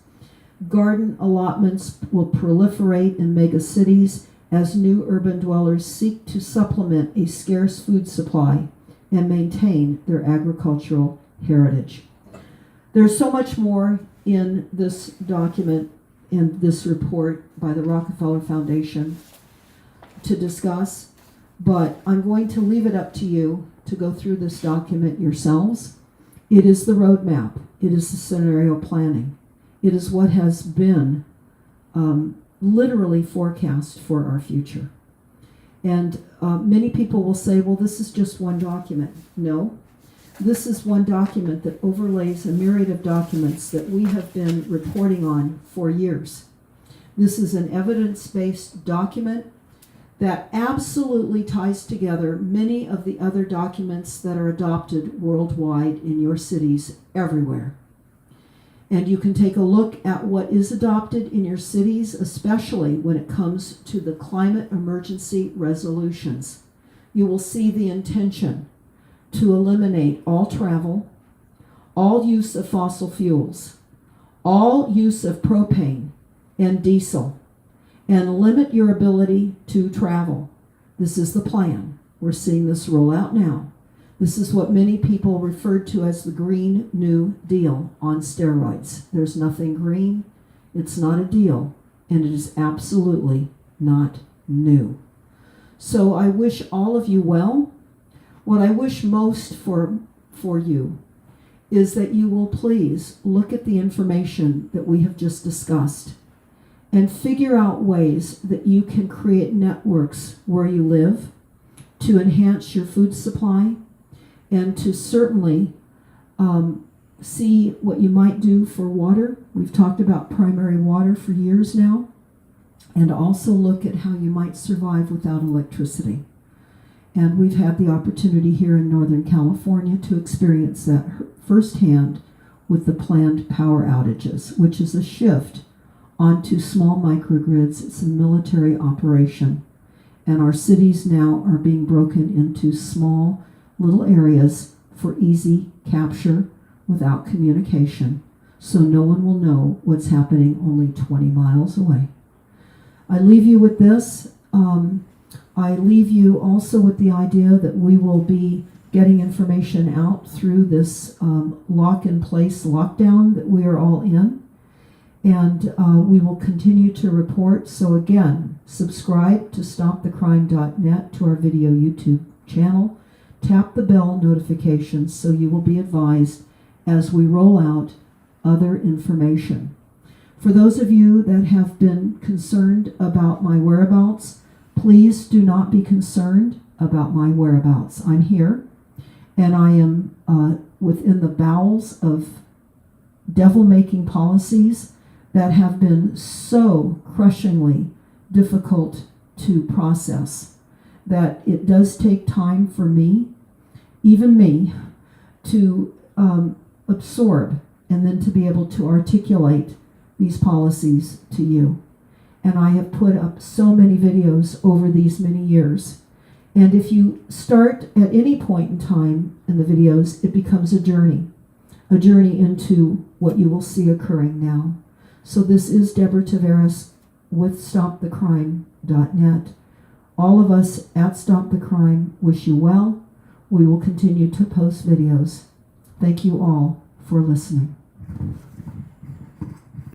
Garden allotments will proliferate in megacities as new urban dwellers seek to supplement a scarce food supply and maintain their agricultural heritage. There's so much more in this document, in this report by the Rockefeller Foundation to discuss, but I'm going to leave it up to you to go through this document yourselves. It is the roadmap. It is the scenario planning. It is what has been literally forecast for our future. And many people will say, well, this is just one document. No, this is one document that overlays a myriad of documents that we have been reporting on for years. This is an evidence-based document that absolutely ties together many of the other documents that are adopted worldwide in your cities everywhere. And you can take a look at what is adopted in your cities, especially when it comes to the climate emergency resolutions. you will see the intention to eliminate all travel, all use of fossil fuels, all use of propane and diesel, and limit your ability to travel. This is the plan. We're seeing this roll out now. This is what many people referred to as the Green New Deal on steroids. There's nothing green, it's not a deal, and it is absolutely not new. So I wish all of you well. What I wish most for you is that you will please look at the information that we have just discussed and figure out ways that you can create networks where you live to enhance your food supply and to certainly see what you might do for water. We've talked about primary water for years now, and also look at how you might survive without electricity. And we've had the opportunity here in Northern California to experience that firsthand with the planned power outages, which is a shift onto small microgrids. It's a military operation. And our cities now are being broken into small little areas for easy capture without communication, so no one will know what's happening only 20 miles away. I leave you with this. I leave you also with the idea that we will be getting information out through this lock-in-place lockdown that we are all in. And we will continue to report. So again, subscribe to stopthecrime.net, to our video YouTube channel. Tap the bell notifications so you will be advised as we roll out other information. For those of you that have been concerned about my whereabouts, please do not be concerned about my whereabouts. I'm here, and I am within the bowels of devil-making policies that have been so crushingly difficult to process that it does take time for me, even me, to absorb and then to be able to articulate these policies to you. And I have put up so many videos over these many years. And if you start at any point in time in the videos, it becomes a journey into what you will see occurring now. So this is Deborah Taveras with StopTheCrime.net. All of us at Stop the Crime wish you well. We will continue to post videos. Thank you all for listening.